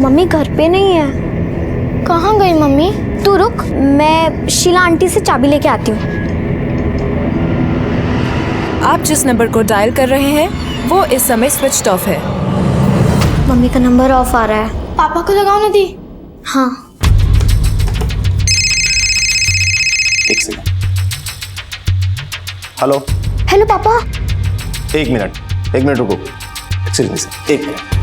Mummy घर पे नहीं है। कहाँ गई मम्मी? तू रुक, मैं शीला आंटी से चाबी लेके आती हूँ। आप जिस नंबर को डायल कर रहे हैं वो इस समय स्विच ऑफ है। मम्मी का नंबर ऑफ आ रहा है। पापा को लगाओ ना दी। हाँ। एक सेकंड। हेलो। हेलो पापा। एक मिनट रुको। एक्सक्यूज मी सर, एक मिनट।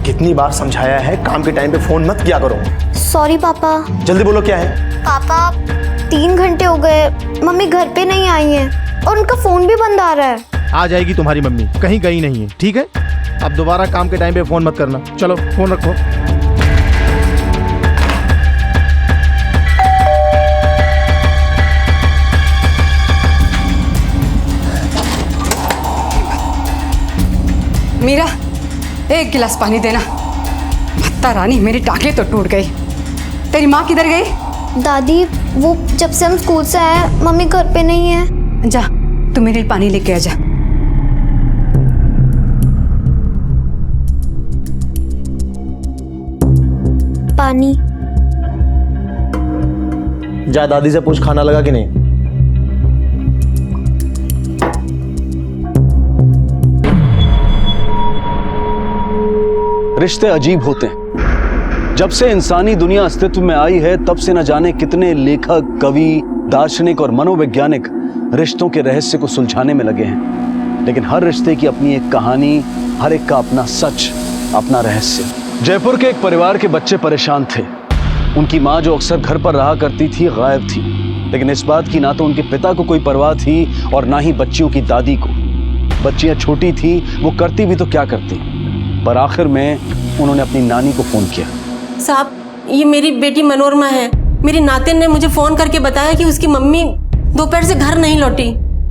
कितनी बार समझाया है काम के टाइम पे फोन मत किया करो। सॉरी पापा। जल्दी बोलो क्या है। पापा 3 घंटे हो गए, मम्मी घर पे नहीं आई हैं और उनका फोन भी बंद आ रहा है। आ जाएगी तुम्हारी मम्मी, कहीं गई नहीं है, ठीक है? अब दोबारा काम के टाइम पे फोन मत करना। चलो फोन रखो। मीरा, एक गिलास पानी देना। भत्ता रानी, मेरी टांगें तो टूट गई। तेरी माँ किधर गई? दादी वो जब से हम स्कूल से आए मम्मी घर पे नहीं है। जा तू मेरे लिए पानी लेके आ जा। पानी। जा दादी से पूछ खाना लगा कि नहीं। रिश्ते अजीब होते हैं। जब से इंसानी दुनिया अस्तित्व में आई है तब से न जाने कितने लेखक, कवि, दार्शनिक और मनोवैज्ञानिक रिश्तों के रहस्य को सुलझाने में लगे हैं। लेकिन हर रिश्ते की अपनी एक कहानी, हर एक का अपना सच, अपना रहस्य। जयपुर के एक परिवार के बच्चे परेशान थे। उनकी माँ जो अक्सर घर पर रहा करती थी गायब थी। लेकिन इस बात की ना तो उनके पिता को कोई परवाह थी और ना ही बच्चियों की दादी को। बच्चियां छोटी थी, वो करती भी तो क्या करती, पर आखिर में उन्होंने अपनी नानी को फोन किया। साहब, ये मेरी बेटी मनोरमा है। मेरी नातिन ने मुझे फोन करके बताया कि उसकी मम्मी दोपहर से घर नहीं लौटी।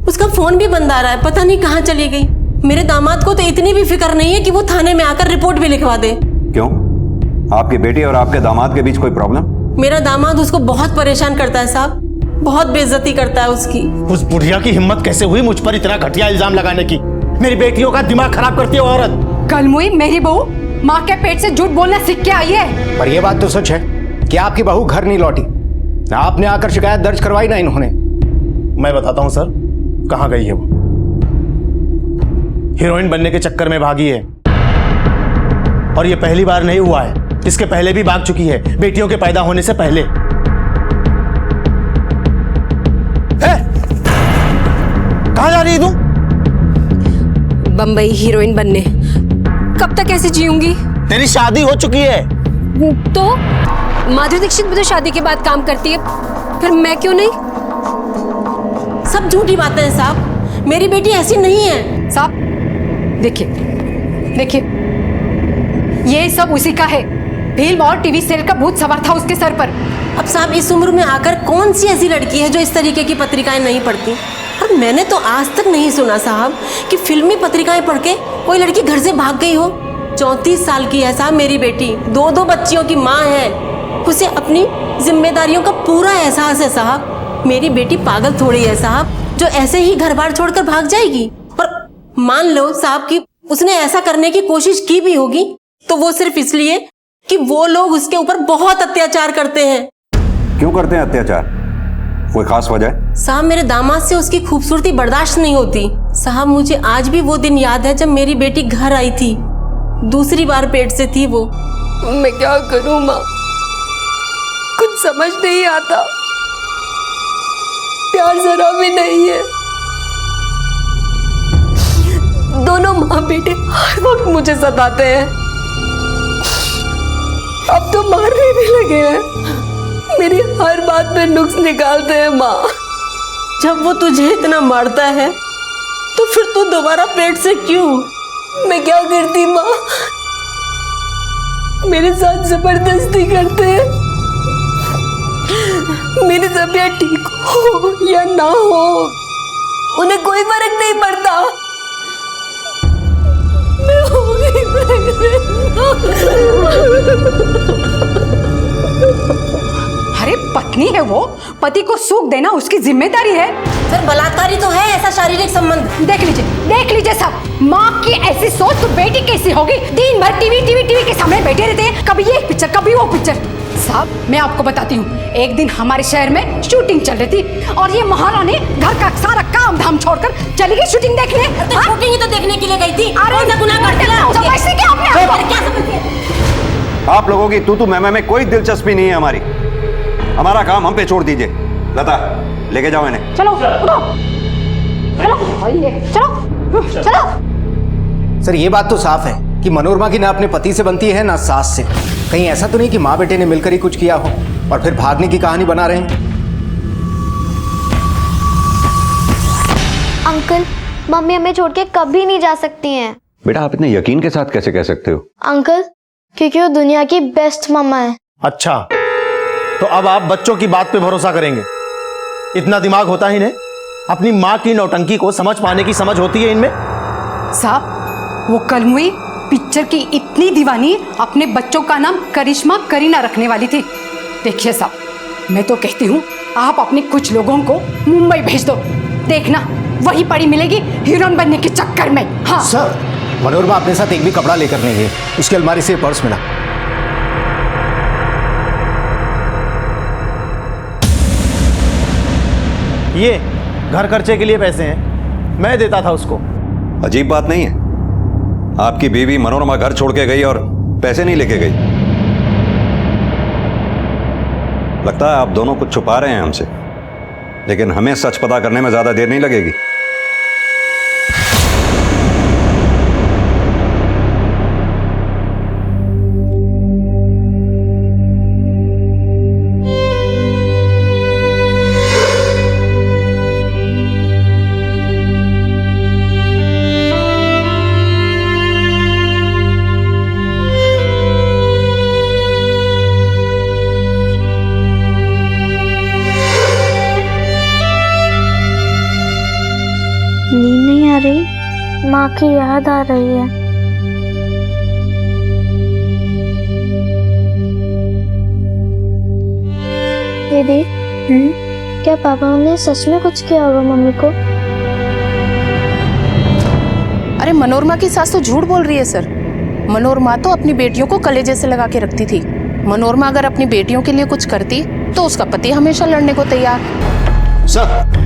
उसका फोन भी बंद आ रहा है, पता नहीं कहाँ चली गई। मेरे दामाद को तो इतनी भी फिक्र नहीं है कि वो थाने में आकर रिपोर्ट भी लिखवा दे। क्यों? आपकी बेटी और आपके दामाद के बीच कोई प्रॉब्लम? मेरा दामाद उसको बहुत परेशान करता है साहब, बहुत बेइज्जती करता है उसकी। उस बुढ़िया की हिम्मत कैसे हुई मुझ पर इतना घटिया इल्जाम लगाने की? मेरी बेटियों का दिमाग खराब करती है औरत। कलमुई, मेरी बहू माँ के पेट से झूठ बोलना सीख के आई है। पर यह बात तो सच है कि आपकी बहू घर नहीं लौटी। आपने आकर शिकायत दर्ज करवाई ना इन्होंने। मैं बताता हूं सर, कहां गई है वो। हीरोइन बनने के चक्कर में भागी है और ये पहली बार नहीं हुआ है, इसके पहले भी भाग चुकी है, बेटियों के पैदा होने से पहले। कहां जा रही है तू? बम्बई हीरोइन बनने। कब तक ऐसे जीऊंगी? तेरी शादी हो चुकी है। तो माधुरी दीक्षित भी तो शादी के बाद काम करती है, फिर मैं क्यों नहीं? सब झूठी बातें हैं साहब, मेरी बेटी ऐसी नहीं है। साहब देखिए, ये सब उसी का है। फिल्म और टीवी सीरियल का भूत सवार था उसके सर पर। अब साहब, इस उम्र में आकर कौन सी ऐसी लड़की है जो इस तरीके की पत्रिकाएं नहीं पढ़ती? और मैंने तो आज तक नहीं सुना साहब कि फिल्मी पत्रिकाएं पढ़ के कोई लड़की घर से भाग गई हो। 34 साल की है साहब मेरी बेटी, 2 बच्चियों की माँ है। उसे अपनी जिम्मेदारियों का पूरा एहसास है साहब। मेरी बेटी पागल थोड़ी है साहब जो ऐसे ही घर बार छोड़कर भाग जाएगी। और मान लो साहब कि उसने ऐसा करने की कोशिश की भी होगी तो वो सिर्फ इसलिए कि वो लोग उसके ऊपर बहुत अत्याचार करते हैं। क्यों करते हैं अत्याचार? कोई खास वजह? साहब, मेरे दामाद से उसकी खूबसूरती बर्दाश्त नहीं होती। साहब, मुझे आज भी वो दिन याद है जब मेरी बेटी घर आई थी। दूसरी बार पेट से थी वो। मैं क्या करूं माँ, कुछ समझ नहीं आता। प्यार जरा भी नहीं है। दोनों माँ बेटे हर वक्त मुझे सताते हैं। अब तो मारने भी लगे हैं। मेरी हर बात पे नुक्स निकालते हैं माँ। जब वो तुझे इतना मारता है तो फिर तू दोबारा पेट से क्यों? मैं क्या करती माँ, मेरे साथ जबरदस्ती करते हैं। मेरी तबीयत ठीक हो या ना हो उन्हें कोई फर्क नहीं पड़ता। मैं हो गई अरे पत्नी है वो, पति को सुख देना उसकी जिम्मेदारी है। सर, बलात्कारी तो है ऐसा शारीरिक संबंध। देख लीजिए सब। माँ की ऐसी सोच तो बेटी कैसी होगी? दिन भर टीवी के सामने बैठे रहते हैं, कभी ये पिक्चर कभी वो पिक्चर। साहब मैं आपको बताती हूँ, एक दिन हमारे शहर में शूटिंग चल रही थी और ये महारानी घर का सारा काम धाम छोड़कर चली गई शूटिंग देखने। तो शूटिंग ही तो देखने के लिए गई थी। अरे कौन सा गुनाह कर दिया? समझते क्या आपने? क्या समझती है? आप लोगों की तू मैं में कोई दिलचस्पी नहीं है हमारी। हमारा काम हम पे छोड़ दीजिए। लता लेके जाओ इन्हें। चलो उठो, चलो चलो। सर ये बात तो साफ है कि मनोरमा की ना अपने पति से बनती है ना सास से। कहीं ऐसा तो नहीं कि माँ बेटे ने मिलकर ही कुछ किया हो और फिर भागने की कहानी बना रहे हैं। अंकल, मम्मी हमें छोड़ के कभी नहीं जा सकती हैं। बेटा आप इतने यकीन के साथ कैसे कह सकते हो? अंकल, क्योंकि वो दुनिया की बेस्ट मम्मा है। अच्छा, तो अब आप बच्चों की बात पे भरोसा करेंगे? इतना दिमाग होता ही नहीं? अपनी माँ की नौटंकी को समझ पाने की समझ होती है इनमें? साहब वो कल हुई पिक्चर की इतनी दीवानी अपने बच्चों का नाम करिश्मा करीना रखने वाली थी। देखिए साहब मैं तो कहती हूँ आप अपने कुछ लोगों को मुंबई भेज दो, देखना वही पड़ी मिलेगी हीरोइन बनने के चक्कर में। हाँ सर मनोरमा अपने साथ एक भी कपड़ा लेकर नहीं गई, उसकी अलमारी से पर्स मिला। ये घर खर्चे के लिए पैसे हैं, मैं देता था उसको। अजीब बात नहीं है, आपकी बीवी मनोरमा घर छोड़ के गई और पैसे नहीं लेके गई। लगता है आप दोनों कुछ छुपा रहे हैं हमसे, लेकिन हमें सच पता करने में ज्यादा देर नहीं लगेगी। नींद नहीं आ रही, माँ की याद आ रही है। दीदी, क्या पापा ने सच में कुछ किया होगा मम्मी को? अरे मनोरमा की सास तो झूठ बोल रही है सर। मनोरमा तो अपनी बेटियों को कलेजे से लगा के रखती थी। मनोरमा अगर अपनी बेटियों के लिए कुछ करती तो उसका पति हमेशा लड़ने को तैयार। सर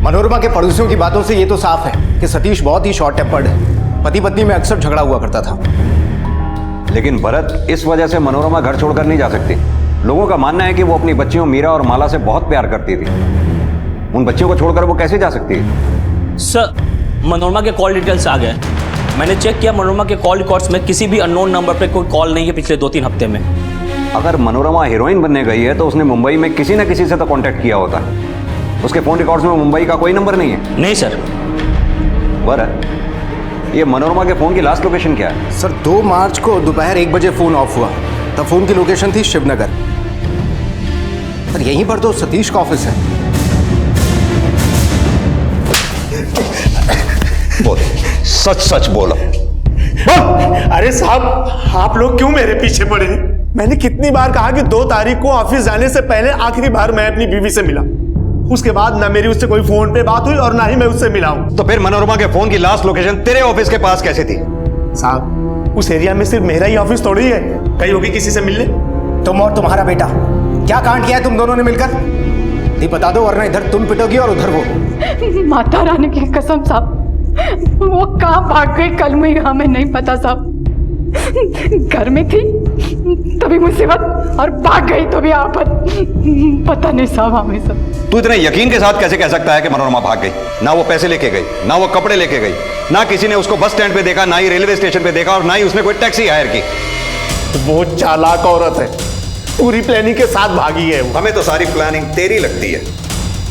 मनोरमा के पड़ोसियों की बातों से ये तो साफ है कि सतीश बहुत ही शॉर्ट टेम्पर्ड है। पति पत्नी में अक्सर झगड़ा हुआ करता था। लेकिन भरत, इस वजह से मनोरमा घर छोड़कर नहीं जा सकती। लोगों का मानना है कि वो अपनी बच्चियों मीरा और माला से बहुत प्यार करती थी। उन बच्चियों को छोड़कर वो कैसे जा सकती है? सर मनोरमा के कॉल डिटेल्स आ गए। मैंने चेक किया, मनोरमा के कॉल रिकॉर्ड्स में किसी भी अननोन नंबर पे कोई कॉल नहीं है पिछले 2-3 हफ्ते में। अगर मनोरमा हीरोइन बनने गई है तो उसने मुंबई में किसी न किसी से तो कांटेक्ट किया होता है। उसके फोन रिकॉर्ड्स में मुंबई का कोई नंबर नहीं है। नहीं सर। भरत, ये मनोरमा के फोन की लास्ट लोकेशन क्या है? सर 2 मार्च को दोपहर 1 बजे फोन ऑफ हुआ, तब फोन की लोकेशन थी शिवनगर। सर यहीं पर तो सतीश का ऑफिस है। बोल, सच सच बोलो। अरे साहब, आप लोग क्यों मेरे पीछे पड़े हैं? मैंने कितनी बार कहा कि 2 तारीख को ऑफिस जाने से पहले आखिरी बार मैं अपनी बीवी से मिला। उसके बाद ना मेरी उससे कोई फोन पे बात हुई और ना ही मैं उससे मिला हूं। तो फिर मनोरमा के फोन की लास्ट लोकेशन तेरे ऑफिस के पास कैसे थी? साहब उस एरिया में सिर्फ मेरा ही ऑफिस थोड़ी है, कहीं होगी किसी से मिलने। तुम और तुम्हारा बेटा क्या कांड किया है तुम दोनों ने मिलकर? नहीं बता दो वरना इधर तुम पिटोगी और उधर वो। माता रानी की कसम साहब, वो कहाँ भाग गई कल में हमें नहीं पता साहब। घर में थी तभी मुसीबत और भाग गई तो भी आफत। पता नहीं साहब हमें सब। तू इतने यकीन के साथ कैसे कह सकता है कि मनोरमा भाग गई? ना वो पैसे लेके गई, ना वो कपड़े लेके गई, ना किसी ने उसको बस स्टैंड पे देखा, ना ही रेलवे स्टेशन पे देखा और ना ही उसने कोई टैक्सी हायर की। वो चालाक औरत है, पूरी प्लानिंग के साथ भागी है वो। हमें तो सारी प्लानिंग तेरी लगती है।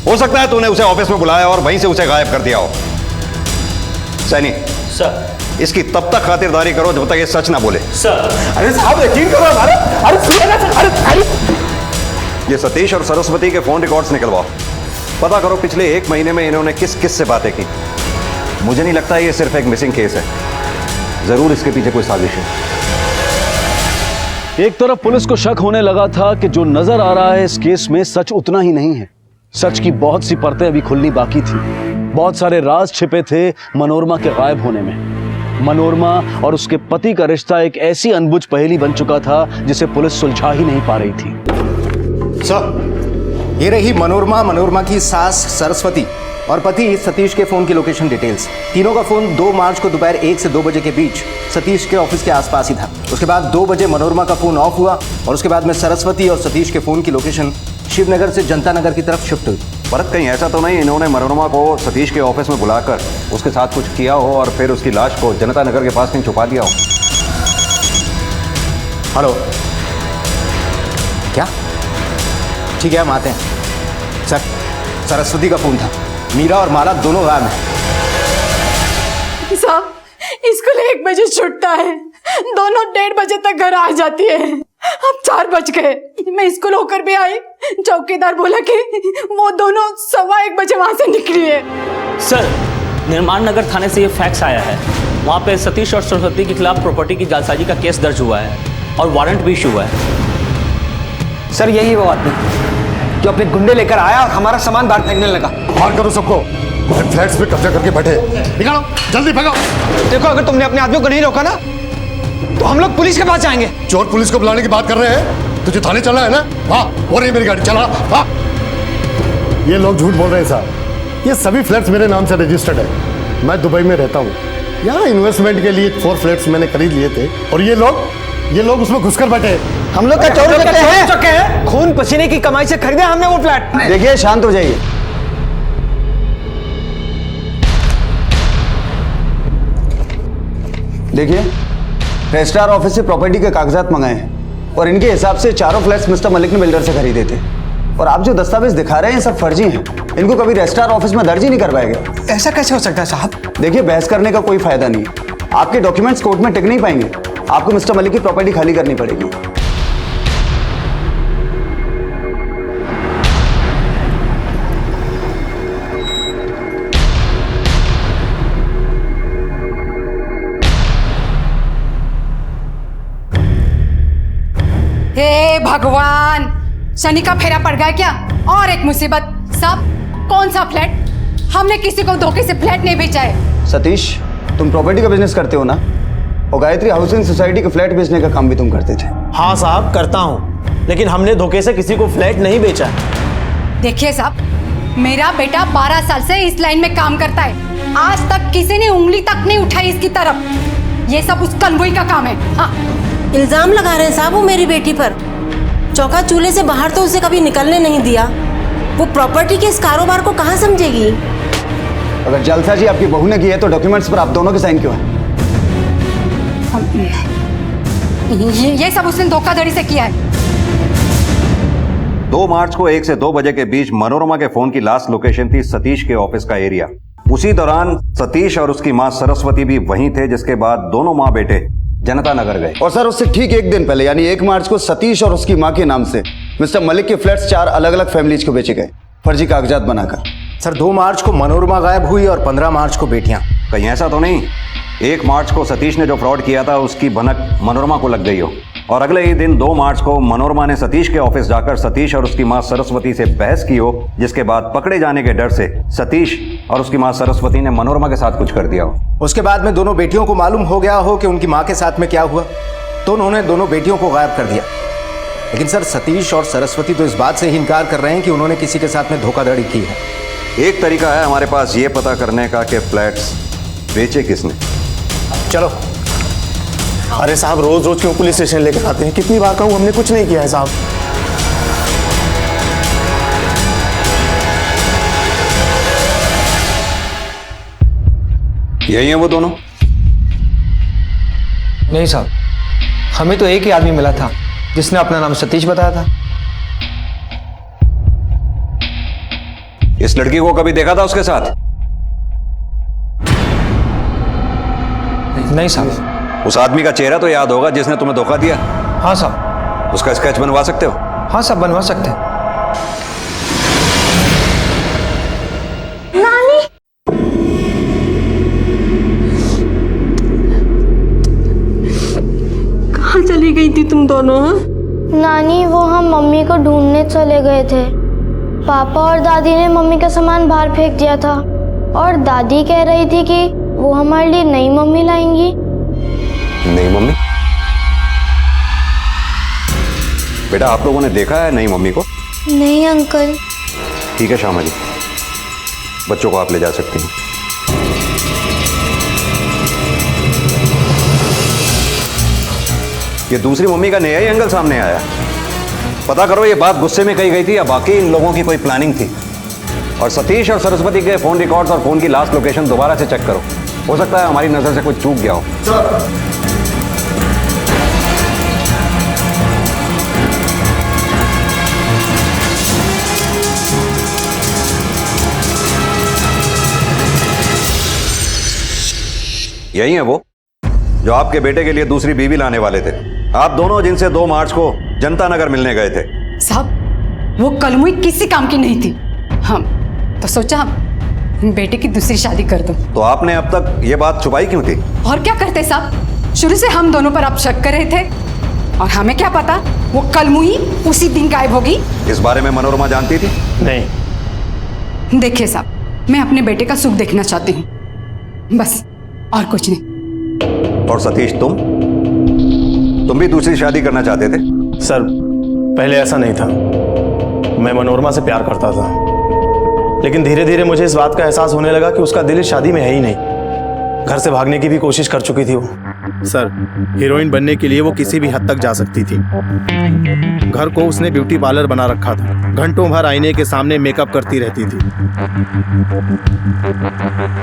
हो सकता है तूने उसे ऑफिस में बुलाया और वहीं से उसे गायब कर दिया हो। सैनी सर, इसकी तब तक खातिरदारी करो जब तक ये सच ना बोले। सर। अरे साहब यकीन करो हमारा। अरे ये सतीश और सरस्वती के फोन रिकॉर्ड्स निकलवाओ। पता करो पिछले 1 महीने में इन्होंने किस किस से बातें की। मुझे नहीं लगता ये सिर्फ एक मिसिंग केस है, जरूर इसके पीछे कोई साजिश है। एक तरफ पुलिस को शक होने लगा था कि जो नजर आ रहा है इस केस में सच उतना ही नहीं है। सच की बहुत सी परतें अभी खुलनी बाकी थी। बहुत सारे राज छिपे थे मनोरमा के गायब होने में। मनोरमा और उसके पति का रिश्ता एक ऐसी अनबुझ पहेली बन चुका था जिसे पुलिस सुलझा ही नहीं पा रही थी। सर, ये रही मनोरमा की सास सरस्वती और पति सतीश के फोन की लोकेशन डिटेल्स। तीनों का फोन 2 मार्च को दोपहर 1 से 2 बजे के बीच सतीश के ऑफिस के आसपास ही था। उसके बाद 2 बजे मनोरमा का फोन ऑफ हुआ और उसके बाद में सरस्वती और सतीश के फोन की लोकेशन शिवनगर से जनता नगर की तरफ शिफ्ट हुई। भरत, कहीं ऐसा तो नहीं इन्होंने मनोरमा को सतीश के ऑफिस में बुलाकर उसके साथ कुछ किया हो और फिर उसकी लाश को जनता नगर के पास कहीं छुपा दिया हो? हेलो, क्या? ठीक है, हम आते हैं। सर, सरस्वती का फोन था। मीरा और माला दोनों गायब हैं। साहब, स्कूल 1 बजे छूटता है, दोनों 1:30 बजे तक घर आ जाती है। अब 4 बज गए। मैं स्कूल होकर भी आई, चौकीदार बोला कि वो दोनों 1:15 बजे वहां से निकली है। सर, निर्माण नगर थाने से ये फैक्स आया है। वहाँ पे सतीश और सरस्वती के खिलाफ प्रॉपर्टी की जालसाजी का केस दर्ज हुआ है और वारंट भी इशू हुआ है। सर, यही वो आदमी जो अपने गुंडे लेकर आया और हमारा सामान बाहर फेंकने लगा। मार करो सबको, फ्लैट्स पे कब्जा करके बैठे। निकालो, जल्दी भगाओ। देखो, अगर तुमने अपने आदमियों को नहीं रोका ना तो हम लोग पुलिस के पास जाएंगे। चोर पुलिस को बुलाने की बात कर रहे हैं? तुझे थाने चलना है ना? हाँ, वो रही मेरी गाड़ी, चला। हाँ, ये लोग झूठ बोल रहे हैं साहब। ये सभी फ्लैट्स मेरे नाम से रजिस्टर्ड है। मैं दुबई में रहता हूँ। यहाँ इन्वेस्टमेंट के लिए 4 फ्लैट्स मैंने खरीद लिए थे और ये लोग उसमें घुसकर बैठे। हम लोग का चोर हैं। खून पसीने की कमाई से खरीदे हमने वो फ्लैट। देखिए, शांत हो जाइए। देखिए, रजिस्ट्रार ऑफिस से प्रॉपर्टी के कागजात मंगाए हैं और इनके हिसाब से चारों फ्लैट्स मिस्टर मलिक ने बिल्डर से खरीदे थे। और आप जो दस्तावेज दिखा रहे हैं सब फर्जी हैं। इनको कभी रजिस्ट्रार ऑफिस में दर्ज ही नहीं करवाया गया। ऐसा कैसे हो सकता है साहब? देखिए, बहस करने का कोई फायदा नहीं है। आपके डॉक्यूमेंट्स कोर्ट में टिक नहीं पाएंगे। आपको मिस्टर मलिक की प्रॉपर्टी खाली करनी पड़ेगी। हे भगवान, शनि का फेरा पड़ गया क्या? और एक मुसीबत। सब कौन सा फ्लैट? हमने किसी को धोखे से फ्लैट नहीं बेचा है। सतीश, तुम प्रॉपर्टी का बिजनेस करते हो ना? और गायत्री हाउसिंग सोसाइटी के फ्लैट बेचने का काम भी तुम करते थे। हाँ साहब, करता हूँ, लेकिन हमने धोखे से किसी को फ्लैट नहीं बेचा है। देखिए साहब, मेरा बेटा 12 साल से इस लाइन में काम करता है। आज तक किसी ने उंगली तक नहीं उठाई इसकी तरफ। ये सब उस कन्वोई का काम है। हाँ, इल्जाम लगा रहे हैं साहब वो मेरी बेटी पर। चौका चूल्हे से बाहर तो उसे कभी निकलने नहीं दिया। वो प्रॉपर्टी के इस कारोबार को कहाँ समझेगी? अगर जालसाजी आपकी बहू ने की है तो डॉक्यूमेंट्स पर आप दोनों के साइन क्यों है? ये सब उसने धोखाधड़ी से किया है। 2 मार्च को 1 से 2 बजे के बीच मनोरमा के फोन की लास्ट लोकेशन थी सतीश के ऑफिस का एरिया। उसी दौरान सतीश और उसकी मां सरस्वती भी वहीं थे, जिसके बाद दोनों मां बेटे जनता नगर गए। और सर, उससे ठीक 1 दिन पहले यानी 1 मार्च को सतीश और उसकी मां के नाम से मिस्टर मलिक के फ्लैट्स 4 अलग अलग फैमिलीज को बेचे गए, फर्जी कागजात बनाकर। सर, 2 मार्च को मनोरमा गायब हुई और 15 मार्च को बेटियां। कहीं ऐसा तो नहीं 1 मार्च को सतीश ने जो फ्रॉड किया था उसकी भनक मनोरमा को लग गई हो और अगले ही दिन 2 मार्च को मनोरमा ने सतीश के ऑफिस जाकर सतीश और उसकी मां सरस्वती से बहस की हो, जिसके बाद पकड़े जाने के डर से सतीश और उसकी मां सरस्वती ने मनोरमा के साथ कुछ कर दिया हो। उसके बाद में दोनों बेटियों को मालूम हो गया हो कि उनकी मां के साथ में क्या हुआ, तो उन्होंने दोनों बेटियों को गायब कर दिया। लेकिन सर, सतीश और सरस्वती तो इस बात से ही इनकार कर रहे हैं कि उन्होंने किसी के साथ में धोखाधड़ी की है। एक तरीका है हमारे पास ये पता करने का कि फ्लैट्स बेचे किसने। चलो। अरे साहब, रोज रोज क्यों पुलिस स्टेशन लेकर आते हैं? कितनी बार कहूं, हमने कुछ नहीं किया है साहब। यही है वो दोनों? नहीं साहब, हमें तो एक ही आदमी मिला था जिसने अपना नाम सतीश बताया था। इस लड़की को कभी देखा था उसके साथ? नहीं साहब। उस आदमी का चेहरा तो याद होगा जिसने तुम्हें धोखा दिया? हाँ साहब। उसका स्केच बनवा सकते हो? हाँ साहब, बनवा सकते हैं। कहाँ चली गई थी तुम दोनों? हाँ, नानी, वो हम मम्मी को ढूंढने चले गए थे। पापा और दादी ने मम्मी का सामान बाहर फेंक दिया था और दादी कह रही थी कि वो हमारे लिए नई मम्मी लाएंगी। नई मम्मी? बेटा आप लोगों ने देखा है नई मम्मी को? नहीं अंकल। ठीक है श्यामा जी, बच्चों को आप ले जा सकती हैं। ये दूसरी मम्मी का नया ही एंगल सामने आया। पता करो ये बात गुस्से में कही गई थी या बाकी इन लोगों की कोई प्लानिंग थी। और सतीश और सरस्वती के फोन रिकॉर्ड्स और फोन की लास्ट लोकेशन दोबारा से चेक करो, हो सकता है हमारी नजर से कुछ चूक गया हो। यही है वो जो आपके बेटे के लिए दूसरी बीवी लाने वाले थे, आप दोनों जिनसे 2 मार्च को जनता नगर मिलने गए थे। साहब वो कलमुई किसी काम की नहीं थी। हम तो सोचा बेटे की दूसरी शादी कर दूं। तो आपने अब तक ये बात छुपाई क्यों थी? और क्या करते साहब, शुरू से हम दोनों पर आप शक कर रहे थे और हमें क्या पता वो कलमुई उसी दिन गायब होगी। इस बारे में मनोरमा जानती थी? नहीं। देखिए साहब, मैं अपने बेटे का सुख देखना चाहती हूँ, बस, और कुछ नहीं। और सतीश तुम भी दूसरी शादी करना चाहते थे? सर पहले ऐसा नहीं था, मैं मनोरमा से प्यार करता था, लेकिन धीरे धीरे मुझे इस बात का एहसास होने लगा कि उसका दिल इस शादी में है ही नहीं। घर से भागने की भी कोशिश कर चुकी थी वो। सर हीरोइन बनने के लिए वो किसी भी हद तक जा सकती थी। घर को उसने ब्यूटी पार्लर बना रखा था, घंटों भर आईने के सामने मेकअप करती रहती थी,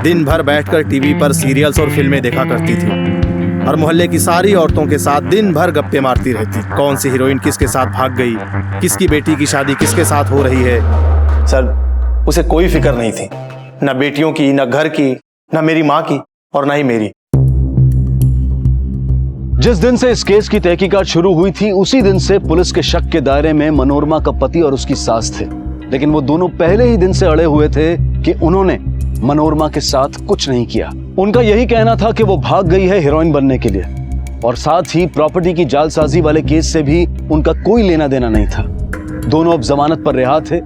दिन भर बैठकर टीवी पर सीरियल्स और फिल्में देखा करती थी और मोहल्ले की सारी औरतों के साथ दिन भर गप्पे मारती रहती। कौन सी हीरोइन किसके साथ भाग गई, किसकी बेटी की शादी किसके साथ हो रही है। सर उसे कोई फिक्र नहीं थी, न बेटियों की, न घर की, न मेरी माँ की और न ही मेरी। जिस दिन से इस केस की तहकीकात शुरू हुई थी उसी दिन से पुलिस के शक के दायरे में मनोरमा का पति और उसकी सास थे, लेकिन वो दोनों पहले ही दिन से अड़े हुए थे कि उन्होंने मनोरमा के साथ कुछ नहीं किया। उनका यही कहना था कि वो भाग गई है हीरोइन बनने के लिए, और साथ ही प्रॉपर्टी की जालसाजी वाले केस से भी उनका कोई लेना देना नहीं था। दोनों अब जमानत पर रिहा थे,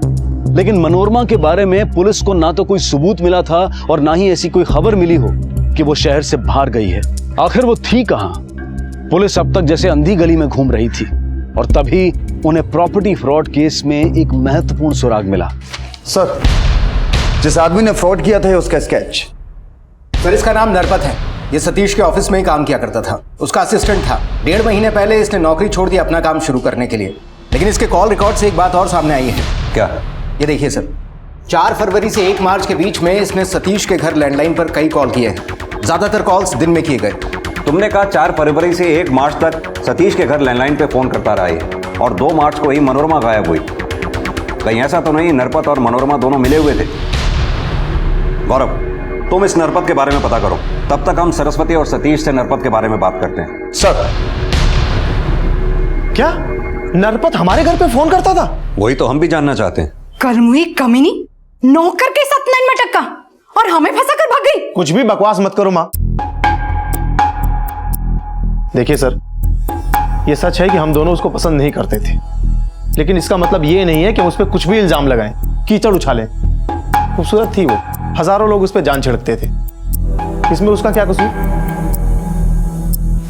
लेकिन मनोरमा के बारे में पुलिस को ना तो कोई सबूत मिला था और ना ही ऐसी कोई खबर मिली हो कि वो शहर से बाहर गई है। आखिर वो थी कहां? पुलिस अब तक जैसे अंधी गली में घूम रही थी, और तभी उन्हें प्रॉपर्टी फ्रॉड केस में एक महत्वपूर्ण सुराग मिला। सर जिस आदमी ने फ्रॉड किया था उसका स्केच। सर इसका नाम नरपत है, ये सतीश के ऑफिस में ही काम किया करता था, उसका असिस्टेंट था। 1.5 महीने पहले इसने नौकरी छोड़ दी अपना काम शुरू करने के लिए, लेकिन इसके कॉल रिकॉर्ड से एक बात और सामने आई है। क्या? ये देखिए सर, 4 फरवरी से 1 मार्च के बीच में इसने सतीश के घर लैंडलाइन पर कई कॉल किए हैं, ज्यादातर कॉल्स दिन में किए गए। तुमने कहा 4 फरवरी से 1 मार्च तक सतीश के घर लैंडलाइन पे फोन करता रहा है और 2 मार्च को ही मनोरमा गायब हुई। कहीं ऐसा तो नहीं नरपत और मनोरमा दोनों मिले हुए थे? गौरव तुम इस नरपत के बारे में पता करो, तब तक हम सरस्वती और सतीश से नरपत के बारे में बात करते हैं। सर क्या नरपत हमारे घर पे फोन करता था? वही तो हम भी जानना चाहते हैं। कलमुई कमीनी नौकर के साथ लाइन में टक्का और हमें फंसा कर भाग गई। कुछ भी बकवास मत करो माँ। देखिए सर, ये सच है कि हम दोनों उसको पसंद नहीं करते थे, लेकिन इसका मतलब ये नहीं है कि हम उस पर कुछ भी इल्जाम लगाएं, कीचड़ उछालें। खूबसूरत थी वो, हजारों लोग उस पर जान छिड़कते थे, इसमें उसका क्या कसूर?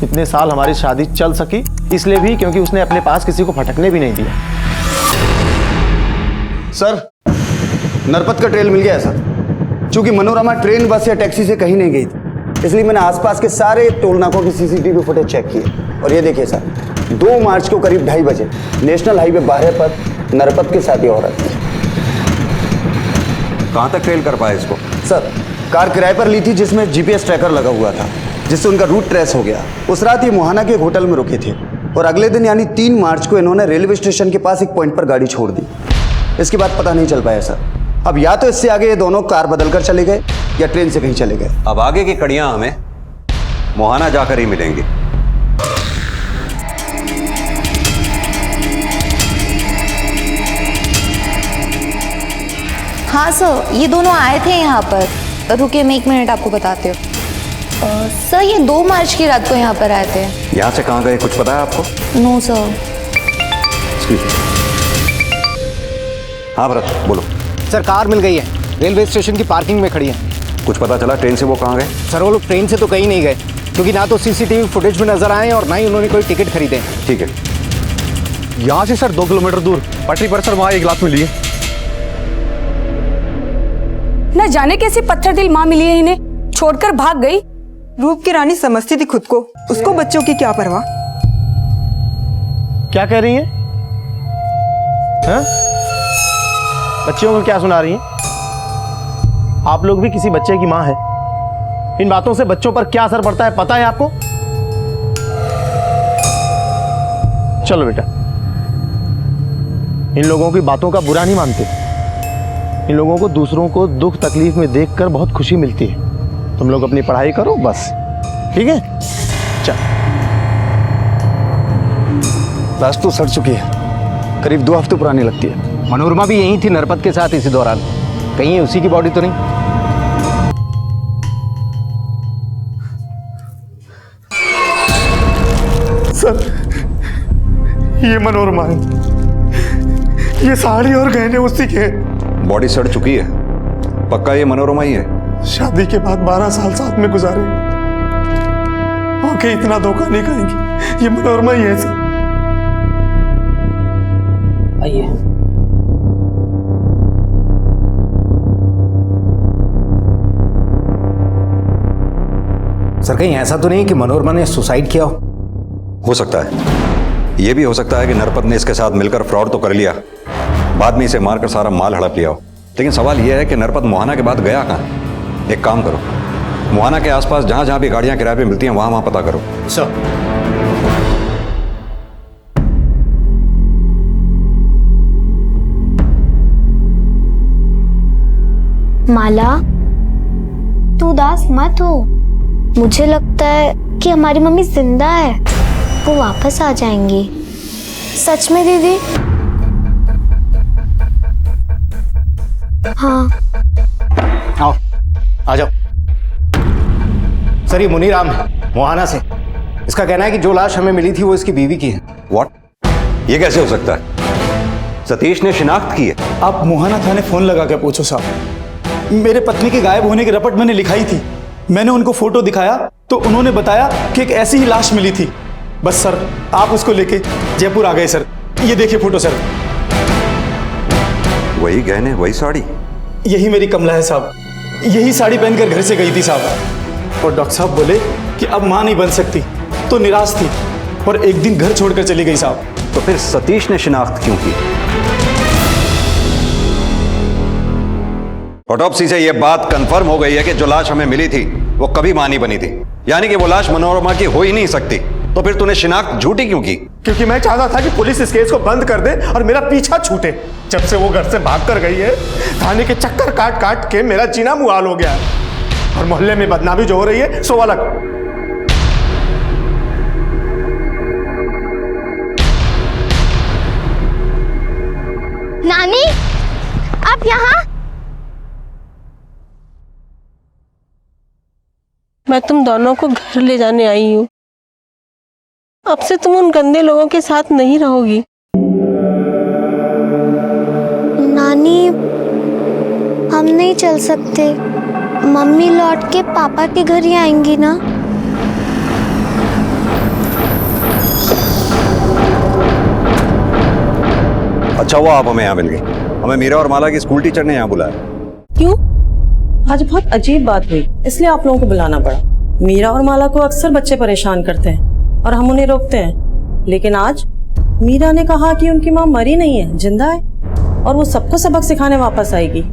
इतने साल हमारी शादी चल सकी इसलिए भी क्योंकि उसने अपने पास किसी को फटकने भी नहीं दिया। सर नरपत का ट्रेल मिल गया है सर। चूंकि मनोरमा ट्रेन, बस या टैक्सी से कहीं नहीं गई थी, इसलिए मैंने आसपास के सारे टोल नाकों की सीसीटीवी फुटेज चेक किए। और ये देखिए सर, 2 मार्च को करीब 2:30 बजे नेशनल हाईवे 12 पर नरपत के साथ ये औरत थी। कहां तक ट्रेल कर पाए इसको? सर कार किराए पर ली थी जिसमें जीपीएस ट्रैकर लगा हुआ था, जिससे उनका रूट ट्रेस हो गया। उस रात ये मोहाना के एक होटल में रुके थे और अगले दिन यानी 3 मार्च को इन्होंने रेलवे स्टेशन के पास एक पॉइंट पर गाड़ी छोड़ दी। इसके बाद पता नहीं चल पाया सर। अब या तो इससे आगे ये दोनों कार बदलकर चले गए या ट्रेन से कहीं चले गए। अब आगे की कड़ियां हमें मोहाना जाकर ही मिलेंगी। हाँ सर, ये दोनों आए थे यहाँ पर। रुकिए मैं 1 मिनट आपको बताती हूँ। सर ये 2 मार्च की रात को यहाँ पर आए थे। यहाँ से कहाँ गए कुछ पता है आपको? No sir. हाँ भरत बोलो। सर कार मिल गई है, रेलवे स्टेशन की पार्किंग में खड़ी है। कुछ पता चला ट्रेन से वो कहाँ गए? सर वो लोग ट्रेन से तो कहीं नहीं गए, क्योंकि ना तो सीसीटीवी फुटेज में नजर आए और ना ही उन्होंने कोई टिकट खरीदे। ठीक है। यहाँ से सर 2 किलोमीटर दूर पटरी पर सर वहाँ एक लाश मिली है। न जाने कैसी पत्थर दिल माँ मिली है इन्हें, छोड़कर भाग गई। रूप की रानी समझती थी खुद को, उसको बच्चों की क्या परवाह। क्या कह रही हैं? हैं? बच्चियों को क्या सुना रही हैं? आप लोग भी किसी बच्चे की माँ है। इन बातों से बच्चों पर क्या असर पड़ता है पता है आपको? चलो बेटा, इन लोगों की बातों का बुरा नहीं मानते। इन लोगों को दूसरों को दुख तकलीफ में देखकर बहुत खुशी मिलती है। तुम लोग अपनी पढ़ाई करो बस, ठीक है? चल। लाश तो सड़ चुकी है, करीब 2 हफ्ते पुरानी लगती है। मनोरमा भी यहीं थी नरपत के साथ इसी दौरान, कहीं उसी की बॉडी तो नहीं? सर, ये मनोरमा है, ये साड़ी और गहने उसी के हैं। बॉडी सड़ चुकी है, पक्का ये मनोरमा ही है? शादी के बाद 12 साल साथ में गुजारे, आंखें इतना धोखा नहीं करेंगी, ये मनोरमा ही है सर। आइए। सर कहीं ऐसा तो नहीं कि मनोरमा ने सुसाइड किया हो सकता है, ये भी हो सकता है कि नरपत ने इसके साथ मिलकर फ्रॉड तो कर लिया, बाद में इसे मारकर सारा माल हड़प लिया हो। लेकिन सवाल यह है कि नरपत मोहाना के बाद गया कहाँ? एक काम करो, मोहाना के आसपास जहां जहां भी गाड़ियां किराए पे मिलती हैं वहां वहां पता करो। सर माला, तू उदास मत हो। मुझे लगता है कि हमारी मम्मी जिंदा है, वो वापस आ जाएंगी। सच में दीदी? हाँ। आओ, आ जाओ। सर ये मुनीराम है, मोहाना से। इसका कहना है कि जो लाश हमें मिली थी वो इसकी बीवी की है। व्हाट? ये कैसे हो सकता है? सतीश ने शिनाख्त की है? आप मोहाना थाने फोन लगा के पूछो साहब। मेरे पत्नी के गायब होने की रपट मैंने लिखाई थी, मैंने उनको फोटो दिखाया तो उन्होंने बताया कि एक ऐसी ही लाश मिली थी। बस सर आप उसको लेके जयपुर आ गए सर। ये देखिए फोटो सर। वही गहने, वही साड़ी? यही मेरी कमला है साहब, यही साड़ी पहनकर घर से गई थी साहब। और डॉक्टर साहब बोले कि अब मां नहीं बन सकती, तो निराश थी और एक दिन घर छोड़कर चली गई साहब। तो फिर सतीश ने शिनाख्त क्यों की? ऑटोप्सी से यह बात कंफर्म हो गई है कि जो लाश हमें मिली थी वो कभी मां नहीं बनी थी, यानी कि वो लाश मनोरमा की हो ही नहीं सकती। तो फिर तूने शिनाख्त झूठी क्यों की? क्योंकि मैं चाहता था कि पुलिस इस केस को बंद कर दे और मेरा पीछा छूटे। जब से वो घर से भाग कर गई है, थाने के चक्कर काट काट के मेरा जीना मुहाल हो गया है। और मोहल्ले में बदनामी जो हो रही है सो अलग। नानी, आप यहाँ? मैं तुम दोनों को घर ले जाने आई हूँ। अब से तुम उन गंदे लोगों के साथ नहीं रहोगी। नानी, हम नहीं चल सकते। मम्मी लौट के पापा के घर ही आएंगी ना? अच्छा हुआ आप हमें यहाँ मिल गई। हमें मीरा और माला की स्कूल टीचर ने यहाँ बुलाया। क्यों? आज बहुत अजीब बात हुई, इसलिए आप लोगों को बुलाना पड़ा। मीरा और माला को अक्सर बच्चे परेशान करते हैं और हम उन्हें रोकते हैं, लेकिन आज मीरा ने कहा कि उनकी माँ मरी नहीं है, जिंदा है और वो सबको सबक सिखाने वापस आएगी।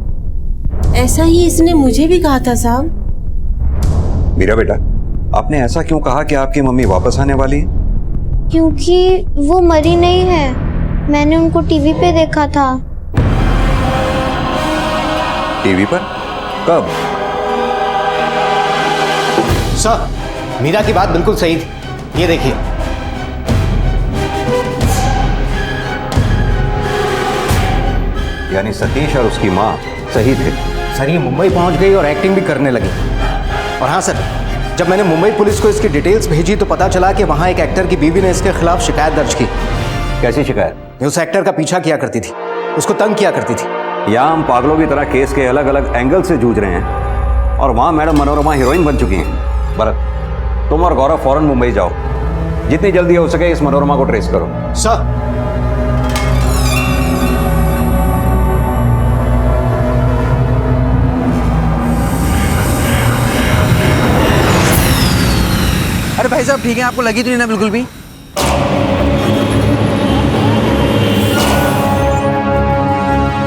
ऐसा ही इसने मुझे भी कहा था साहब। मीरा बेटा, आपने ऐसा क्यों कहा कि आपकी मम्मी वापस आने वाली है? क्योंकि वो मरी नहीं है, मैंने उनको टीवी पे देखा था। टीवी पर? कब? सर मीरा की बात बिल्कुल सही थी, ये देखिए। यानी सतीश और उसकी माँ सही थे। सर ये मुंबई पहुंच गई और एक्टिंग भी करने लगी। और हाँ सर, जब मैंने मुंबई पुलिस को इसकी डिटेल्स भेजी तो पता चला कि वहाँ एक एक्टर की बीवी ने इसके खिलाफ शिकायत दर्ज की। कैसी शिकायत? ये उस एक्टर का पीछा किया करती थी, उसको तंग किया करती थी। यहाँ हम पागलों की तरह केस के अलग अलग एंगल से जूझ रहे हैं, और वहां मैडम मनोरमा हीरोइन बन चुकी हैं। भरत, तुम और गौरव फौरन मुंबई जाओ, जितनी जल्दी हो सके इस मनोरमा को ट्रेस करो। सर। अरे भाई साहब ठीक है, आपको लगी तो नहीं ना बिल्कुल भी?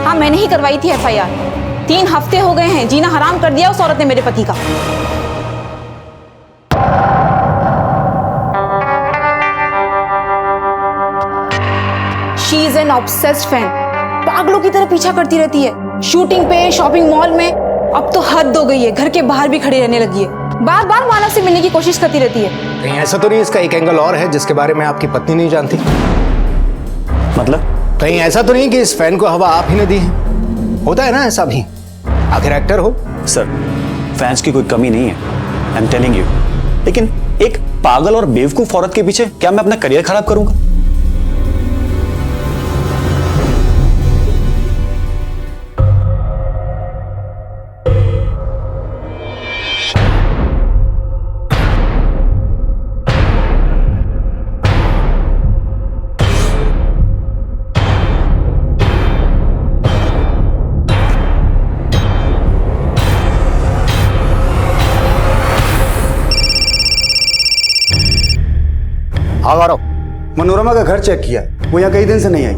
हाँ मैंने ही करवाई थी FIR। 3 हफ्ते हो गए हैं, जीना हराम कर दिया उस औरत ने मेरे पति का। She is an obsessed fan. पागलों की तरह पीछा करती रहती है, शूटिंग पे, शॉपिंग मॉल में। अब तो हद हो गई है, घर के बाहर भी खड़ी रहने लगी है, बार बार मानव से मिलने की कोशिश करती रहती है। कहीं ऐसा तो नहीं इसका एक एंगल और है जिसके बारे में आपकी पत्नी नहीं जानती? मतलब कहीं ऐसा तो नहीं कि इस फैन को हवा आप ही ने दी है? होता है ना ऐसा भी, आखिर एक्टर हो। सर, फैंस की कोई कमी नहीं है, आई एम टेलिंग यू। लेकिन एक पागल और बेवकूफ औरत के पीछे क्या मैं अपना करियर खराब करूंगा? गौरव, मनोरमा का घर चेक किया, वो यहाँ कई दिन से नहीं आई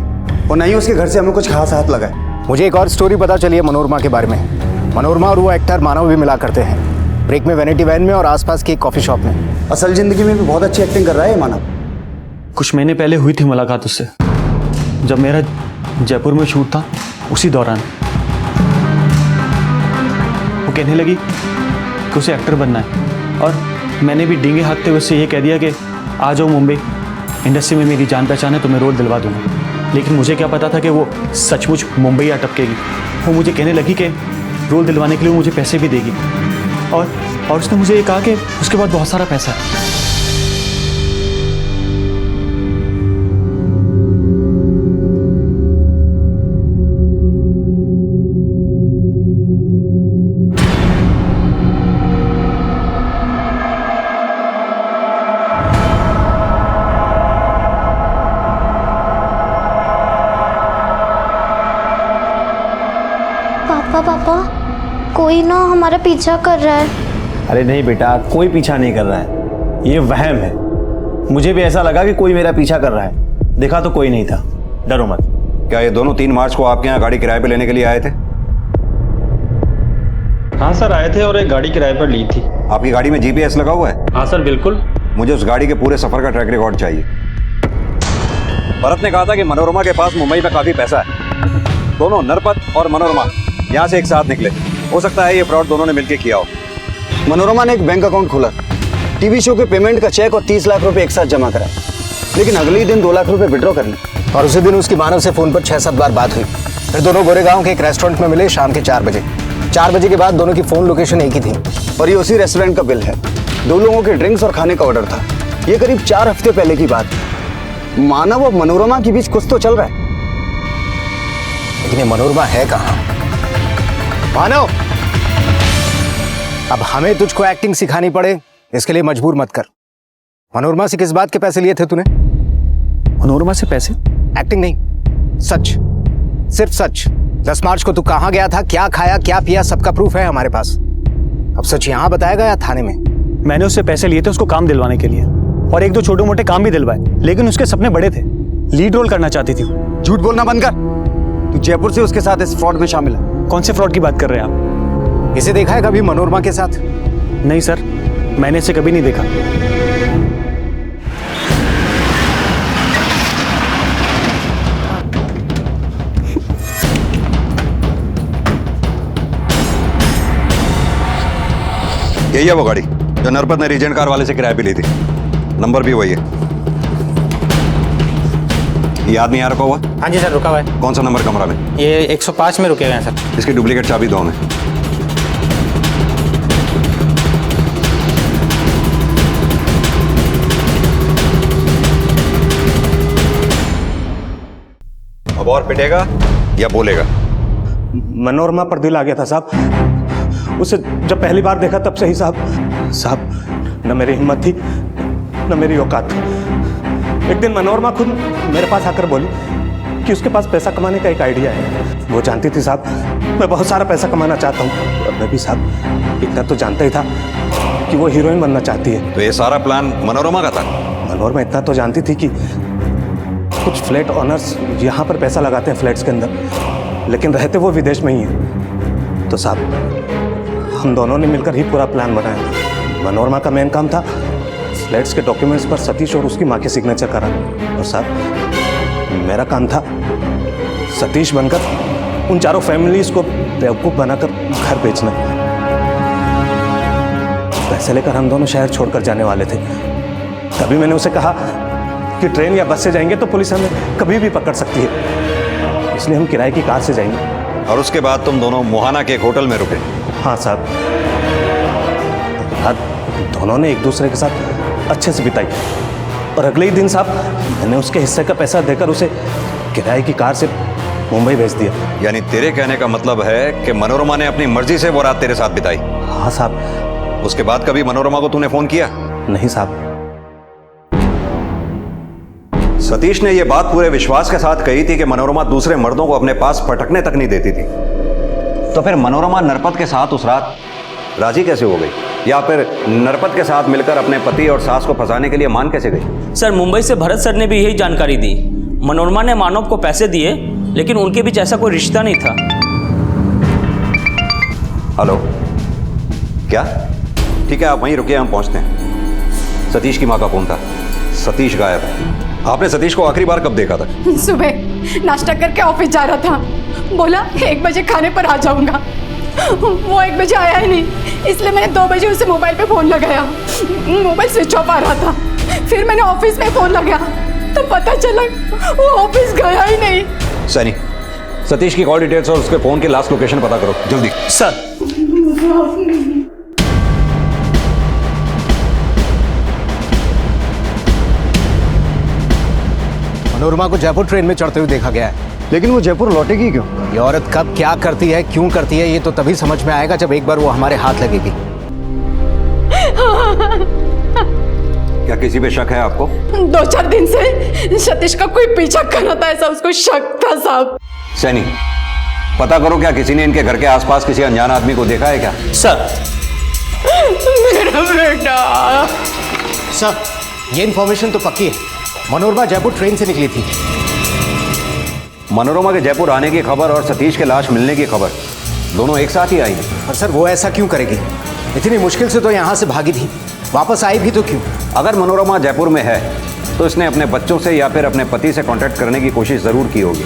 और नहीं उसके घर से हमें कुछ खास हाथ लगा है। मुझे एक और स्टोरी पता चली है मनोरमा के बारे में। मनोरमा और वो एक्टर मानव भी मिला करते हैं, ब्रेक में वैनिटी वैन में और आसपास की एक कॉफी शॉप में। असल जिंदगी में भी बहुत अच्छी एक्टिंग कर रहा है मानव। कुछ महीने पहले हुई थी मुलाकात उससे, जब मेरा जयपुर में शूट था, उसी दौरान वो कहने लगी कि उसे एक्टर बनना है और मैंने भी डींगे हाँकते हुए उससे ये कह दिया कि आ जाओ मुंबई, इंडस्ट्री में मेरी जान पहचान है तो मैं रोल दिलवा दूंगा। लेकिन मुझे क्या पता था कि वो सचमुच मुंबई आ टपकेगी। वो मुझे कहने लगी कि रोल दिलवाने के लिए वो मुझे पैसे भी देगी और उसने मुझे ये कहा कि उसके बाद बहुत सारा पैसा है। पापा, कोई ना हमारा पीछा कर रहा है। अरे नहीं बेटा, कोई पीछा नहीं कर रहा है, ये वहम है। मुझे भी ऐसा लगा कि कोई मेरा पीछा कर रहा है, देखा तो कोई नहीं था। डरो मत। क्या ये दोनों 3 मार्च को आपके यहाँ गाड़ी किराए पे लेने के लिए आए थे? हाँ सर, आए थे और एक गाड़ी किराए पर ली थी। आपकी गाड़ी में GPS लगा हुआ है? हाँ सर, बिल्कुल। मुझे उस गाड़ी के पूरे सफर का ट्रैक रिकॉर्ड चाहिए। भरत ने कहा था कि मनोरमा के पास मुंबई में काफी पैसा है। दोनों नरपत और मनोरमा यहाँ से एक साथ निकले। हो सकता है ये फ्रॉड दोनों ने मिलकर किया हो। मनोरमा ने एक बैंक अकाउंट खोला, टीवी शो के पेमेंट का चेक और 30 लाख रुपए एक साथ जमा करा, लेकिन अगले ही दिन 2 लाख रुपए विड्रॉ कर ली। और उसी दिन उसकी मानव से फोन पर 6-7 बार बात हुई। फिर दोनों गोरेगांव के एक रेस्टोरेंट में मिले शाम के 4 बजे। 4 बजे के बाद दोनों की फोन लोकेशन एक ही थी और ये उसी रेस्टोरेंट का बिल है। 2 लोगों के ड्रिंक्स और खाने का ऑर्डर था। ये करीब 4 हफ्ते पहले की बात। मानव और मनोरमा के बीच कुछ तो चल रहा है, लेकिन ये मनोरमा है कहाँ? मानव, अब हमें तुझको एक्टिंग सिखानी पड़े इसके लिए मजबूर मत कर। मनोरमा से किस बात के पैसे लिए थे तूने? मनोरमा से पैसे? एक्टिंग नहीं, सच, सिर्फ सच। 10 मार्च को तू कहाँ गया था, क्या खाया, क्या पिया, सबका प्रूफ है हमारे पास। अब सच यहाँ बताएगा या थाने में? मैंने उससे पैसे लिए थे उसको काम दिलवाने के लिए और 1-2 छोटे मोटे काम भी दिलवाए, लेकिन उसके सपने बड़े थे। लीड रोल करना चाहती थी। झूठ बोलना बंद कर। तू जयपुर से उसके साथ इस फ्रॉड में शामिल है। कौन से फ्रॉड की बात कर रहे हैं आप? इसे देखा है कभी मनोरमा के साथ? नहीं सर, मैंने इसे कभी नहीं देखा। यही है वो गाड़ी जो नरपत ने रीजेंट कार वाले से किराए पे ली थी। नंबर भी वही है। ये आदमी यहाँ रुका हुआ? हाँ जी सर, रुका हुआ है। कौन सा नंबर कमरा में? ये 105 में रुके हुए हैं सर। इसकी डुप्लीकेट चाबी दो हमें। अब और पिटेगा या बोलेगा? मनोरमा पर दिल आ गया था साहब, उसे जब पहली बार देखा तब से ही साहब न मेरी हिम्मत थी न मेरी औकात थी। एक दिन मनोरमा खुद मेरे पास आकर बोली कि उसके पास पैसा कमाने का एक आइडिया है। वो जानती थी साहब मैं बहुत सारा पैसा कमाना चाहता हूँ, और मैं भी साहब इतना तो जानता ही था कि वो हीरोइन बनना चाहती है। तो ये सारा प्लान मनोरमा का था? मनोरमा इतना तो जानती थी कि कुछ फ्लैट ऑनर्स यहाँ पर पैसा लगाते हैं फ्लैट्स के अंदर, लेकिन रहते वो विदेश में ही हैं। तो साहब हम दोनों ने मिलकर ही पूरा प्लान बनाया। मनोरमा का मेन काम था फ्लैट्स के डॉक्यूमेंट्स पर सतीश और उसकी माँ के सिग्नेचर कराना, और साहब मेरा काम था सतीश बनकर उन चारों फैमिलीज को बेवकूफ़ बनाकर घर बेचना। पैसे लेकर हम दोनों शहर छोड़कर जाने वाले थे। तभी मैंने उसे कहा कि ट्रेन या बस से जाएंगे तो पुलिस हमें कभी भी पकड़ सकती है, इसलिए हम किराए की कार से जाएंगे। और उसके बाद तुम दोनों मोहाना के एक होटल में रुके? हाँ साहब, रात दोनों ने एक दूसरे के साथ अच्छे से बिताई, और अगले ही दिन साहब मैंने उसके हिस्से का पैसा देकर उसे किराए की कार से मुंबई भेज दिया। यानी तेरे कहने का मतलब है कि मनोरमा ने अपनी मर्जी से वो रात तेरे साथ बिताई? हाँ साहब। उसके बाद कभी मनोरमा को तूने फोन किया? नहीं साहब। सतीश ने यह बात पूरे विश्वास के साथ कही थी कि मनोरमा दूसरे मर्दों को अपने पास पटकने तक नहीं देती थी। तो फिर मनोरमा नरपत के साथ उस रात राजी कैसे हो गई, या फिर नरपत के साथ मिलकर अपने पति और सास को फंसाने के लिए मान कैसे गई? सर, मुंबई से भरत सर ने भी यही जानकारी दी। मनोरमा ने मानव को पैसे दिए, लेकिन उनके बीच ऐसा कोई रिश्ता नहीं था। हेलो, क्या? ठीक है, आप वहीं रुकिए, हम पहुंचते हैं। सतीश की माँ का फोन था। सतीश गायब है। आपने सतीश को आखिरी बार कब देखा था? सुबह नाश्ता करके ऑफिस जा रहा था, बोला 1 बजे खाने पर आ जाऊंगा। वो 1 बजे आया ही नहीं, इसलिए मैंने 2 बजे उसे मोबाइल पे फोन लगाया। मोबाइल स्विच ऑफ आ रहा था। फिर मैंने ऑफिस में फोन लगाया तो पता चला वो ऑफिस गया ही नहीं। सैनी, सतीश की कॉल डिटेल्स और उसके फोन की लास्ट लोकेशन पता करो जल्दी। सर। मनोरमा को जयपुर ट्रेन में चढ़ते हुए देखा गया है। लेकिन वो जयपुर लौटेगी क्यों? ये औरत कब क्या करती है, क्यों करती है, ये तो तभी समझ में आएगा जब एक बार वो हमारे हाथ लगेगी। क्या किसी पे शक है आपको? 2-4 दिन से सतीश का कोई पीछा कर रहा था, ऐसा उसको शक था साहब। सैनी, पता करो क्या किसी ने इनके घर के आसपास किसी अनजान आदमी को देखा है क्या? सर। मेरा बेटा। सर, ये इन्फॉर्मेशन तो पक्की है। मनोरमा जयपुर ट्रेन से निकली थी। मनोरमा के जयपुर आने की खबर और सतीश के लाश मिलने की खबर दोनों एक साथ ही आई हैं। और सर, वो ऐसा क्यों करेगी? इतनी मुश्किल से तो यहाँ से भागी थी, वापस आई भी तो क्यों? अगर मनोरमा जयपुर में है तो इसने अपने बच्चों से या फिर अपने पति से कांटेक्ट करने की कोशिश जरूर की होगी।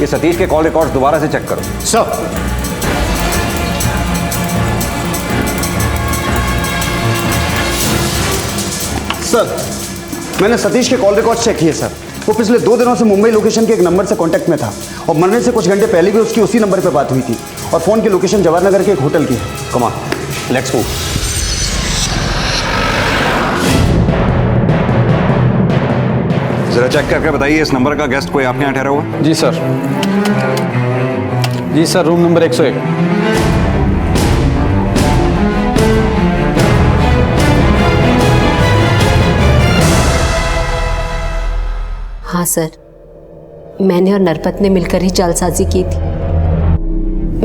ये सतीश के कॉल रिकॉर्ड्स दोबारा से चेक करो। सर, सर, मैंने सतीश के कॉल रिकॉर्ड चेक किए सर। वो पिछले 2 दिनों से मुंबई लोकेशन के एक नंबर से कांटेक्ट में था, और मरने से कुछ घंटे पहले भी उसकी उसी नंबर पे बात हुई थी, और फोन की लोकेशन जवाहरनगर के एक होटल की है। Come on, let's move. जरा चेक करके बताइए, इस नंबर का गेस्ट कोई आपके यहाँ ठहरा हुआ? जी सर। जी सर, रूम नंबर 101। हाँ सर, मैंने और नरपत ने मिलकर ही जालसाजी की थी।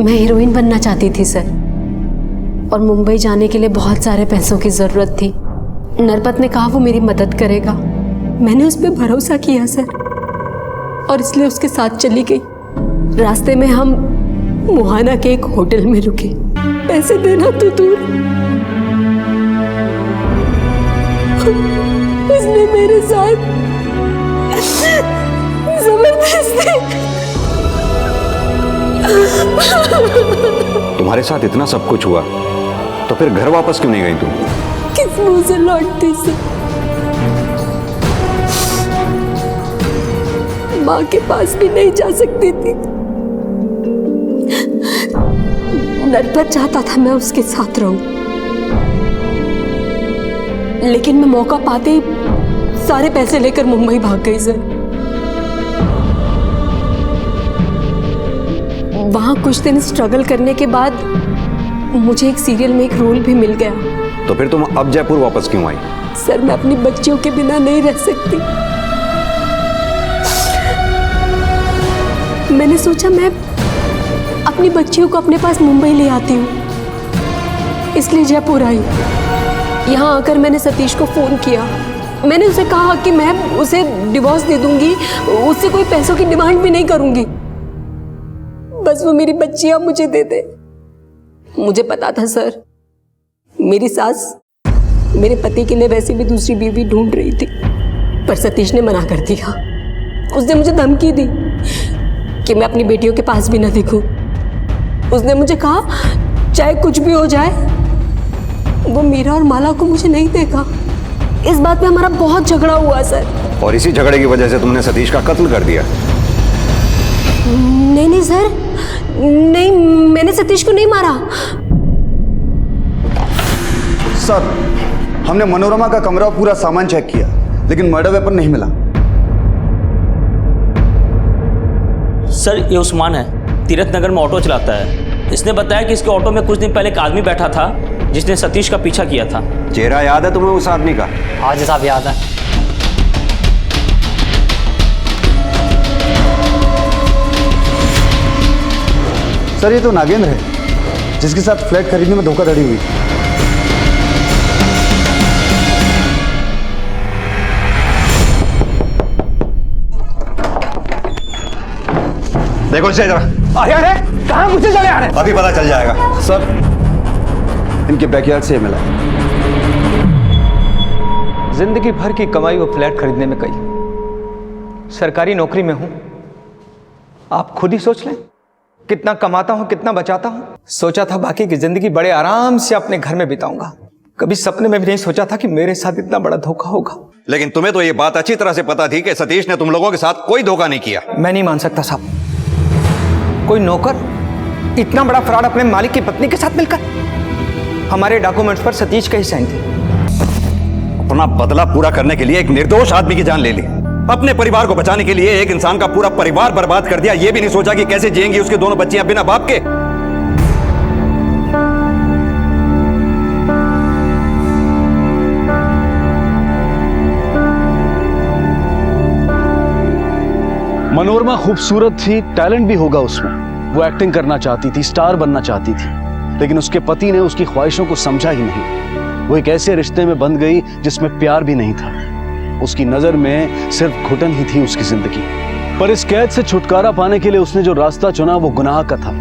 मैं हीरोइन बनना चाहती थी सर, और मुंबई जाने के लिए बहुत सारे पैसों की जरूरत थी। नरपत ने कहा वो मेरी मदद करेगा। मैंने उस पर भरोसा किया सर, और इसलिए उसके साथ चली गई। रास्ते में हम मोहाना के एक होटल में रुके। पैसे देना तो दूर, उसने मेरे साथ जबरदस्ती। तुम्हारे साथ इतना सब कुछ हुआ तो फिर घर वापस क्यों नहीं गई तुम? किस मुंह से लौटती सर? माँ के पास भी नहीं जा सकती थी। नरपत चाहता था मैं उसके साथ रहूं, लेकिन मैं मौका पाते ही सारे पैसे लेकर मुंबई भाग गई सर। वहां कुछ दिन स्ट्रगल करने के बाद मुझे एक सीरियल में एक रोल भी मिल गया। तो फिर तुम अब जयपुर वापस क्यों आई? सर, मैं अपनी बच्चियों के बिना नहीं रह सकती। मैंने सोचा मैं अपनी बच्चियों को अपने पास मुंबई ले आती हूँ, इसलिए जयपुर आई। यहाँ आकर मैंने सतीश को फ़ोन किया। मैंने उसे कहा कि मैं उसे डिवोर्स दे दूंगी, उससे कोई पैसों की डिमांड भी नहीं करूंगी, बस वो मेरी बच्चियां मुझे दे दे। मुझे पता था सर, मेरी सास मेरे पति के लिए वैसे भी दूसरी बीवी ढूंढ रही थी, पर सतीश ने मना कर दिया। उसने मुझे धमकी दी कि मैं अपनी बेटियों के पास भी ना दिखूं। उसने मुझे कहा चाहे कुछ भी हो जाए, वो मीरा और माला को मुझे नहीं देगा। इस बात पे हमारा बहुत झगड़ा हुआ सर। और इसी झगड़े की वजह से तुमने सतीश का कत्ल कर दिया? नहीं सर, नहीं, मैंने सतीश को नहीं मारा। सर, हमने मनोरमा का कमरा और पूरा सामान चेक किया, लेकिन मर्डर वेपन नहीं मिला। सर, ये उस्मान है, तीरथ नगर में ऑटो चलाता है। इसने बताया कि इसके ऑटो में कुछ दिन पहले एक आदमी बैठा था जिसने सतीश का पीछा किया था। चेहरा याद है तुम्हें उस आदमी का? हाँ जी साहब, याद है। सर, ये तो नागेंद्र है जिसके साथ फ्लैट खरीदने में धोखाधड़ी हुई। देखो इसे जरा। अरे कहाँ मुझसे चले आ रहे? अभी पता चल जाएगा। सर, इनके बैकयार्ड से मिला। जिंदगी भर की कमाई वो फ्लैट खरीदने में गई। सरकारी नौकरी में हूं, आप खुद ही सोच लें कितना कमाता हूं, कितना बचाता हूं। सोचा था बाकी की जिंदगी बड़े आराम से अपने घर में बिताऊंगा। कभी सपने में भी नहीं सोचा था कि मेरे साथ इतना बड़ा धोखा होगा। लेकिन तुम्हें तो ये बात अच्छी तरह से पता थी कि सतीश ने तुम लोगों के साथ कोई धोखा नहीं किया। मैं नहीं मान सकता साहब, कोई नौकर इतना बड़ा फ्रॉड अपने मालिक की पत्नी के साथ मिलकर। हमारे डॉक्यूमेंट्स पर सतीश का ही साइन थे। अपना बदला पूरा करने के लिए एक निर्दोष आदमी की जान ले ली। अपने परिवार को बचाने के लिए एक इंसान का पूरा परिवार बर्बाद कर दिया। यह भी नहीं सोचा कि कैसे जिएंगी उसके दोनों बच्चियां बिना बाप के। मनोरमा खूबसूरत थी, टैलेंट भी होगा उसमें। वो एक्टिंग करना चाहती थी, स्टार बनना चाहती थी, लेकिन उसके पति ने उसकी ख्वाहिशों को समझा ही नहीं। वो एक ऐसे रिश्ते में बंध गई जिसमें प्यार भी नहीं था। उसकी नजर में सिर्फ घुटन ही थी उसकी जिंदगी। पर इस कैद से छुटकारा पाने के लिए उसने जो रास्ता चुना वो गुनाह का था।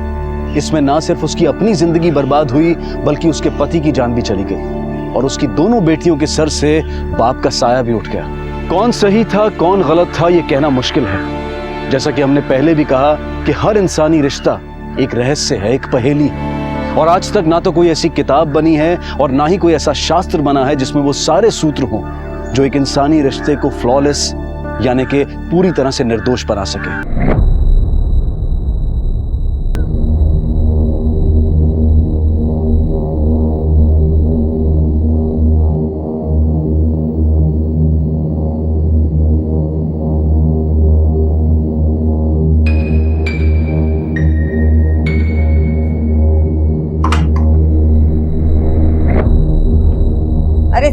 इसमें ना सिर्फ उसकी अपनी जिंदगी बर्बाद हुई, बल्कि उसके पति की जान भी चली गई और उसकी दोनों बेटियों के सर से बाप का साया भी उठ गया। कौन सही था कौन गलत था ये कहना मुश्किल है। जैसा कि हमने पहले भी कहा कि हर इंसानी रिश्ता एक रहस्य है, एक पहेली। और आज तक ना तो कोई ऐसी किताब बनी है और ना ही कोई ऐसा शास्त्र बना है जिसमें वो सारे सूत्र हों जो एक इंसानी रिश्ते को फ्लॉलेस यानी कि पूरी तरह से निर्दोष बना सके।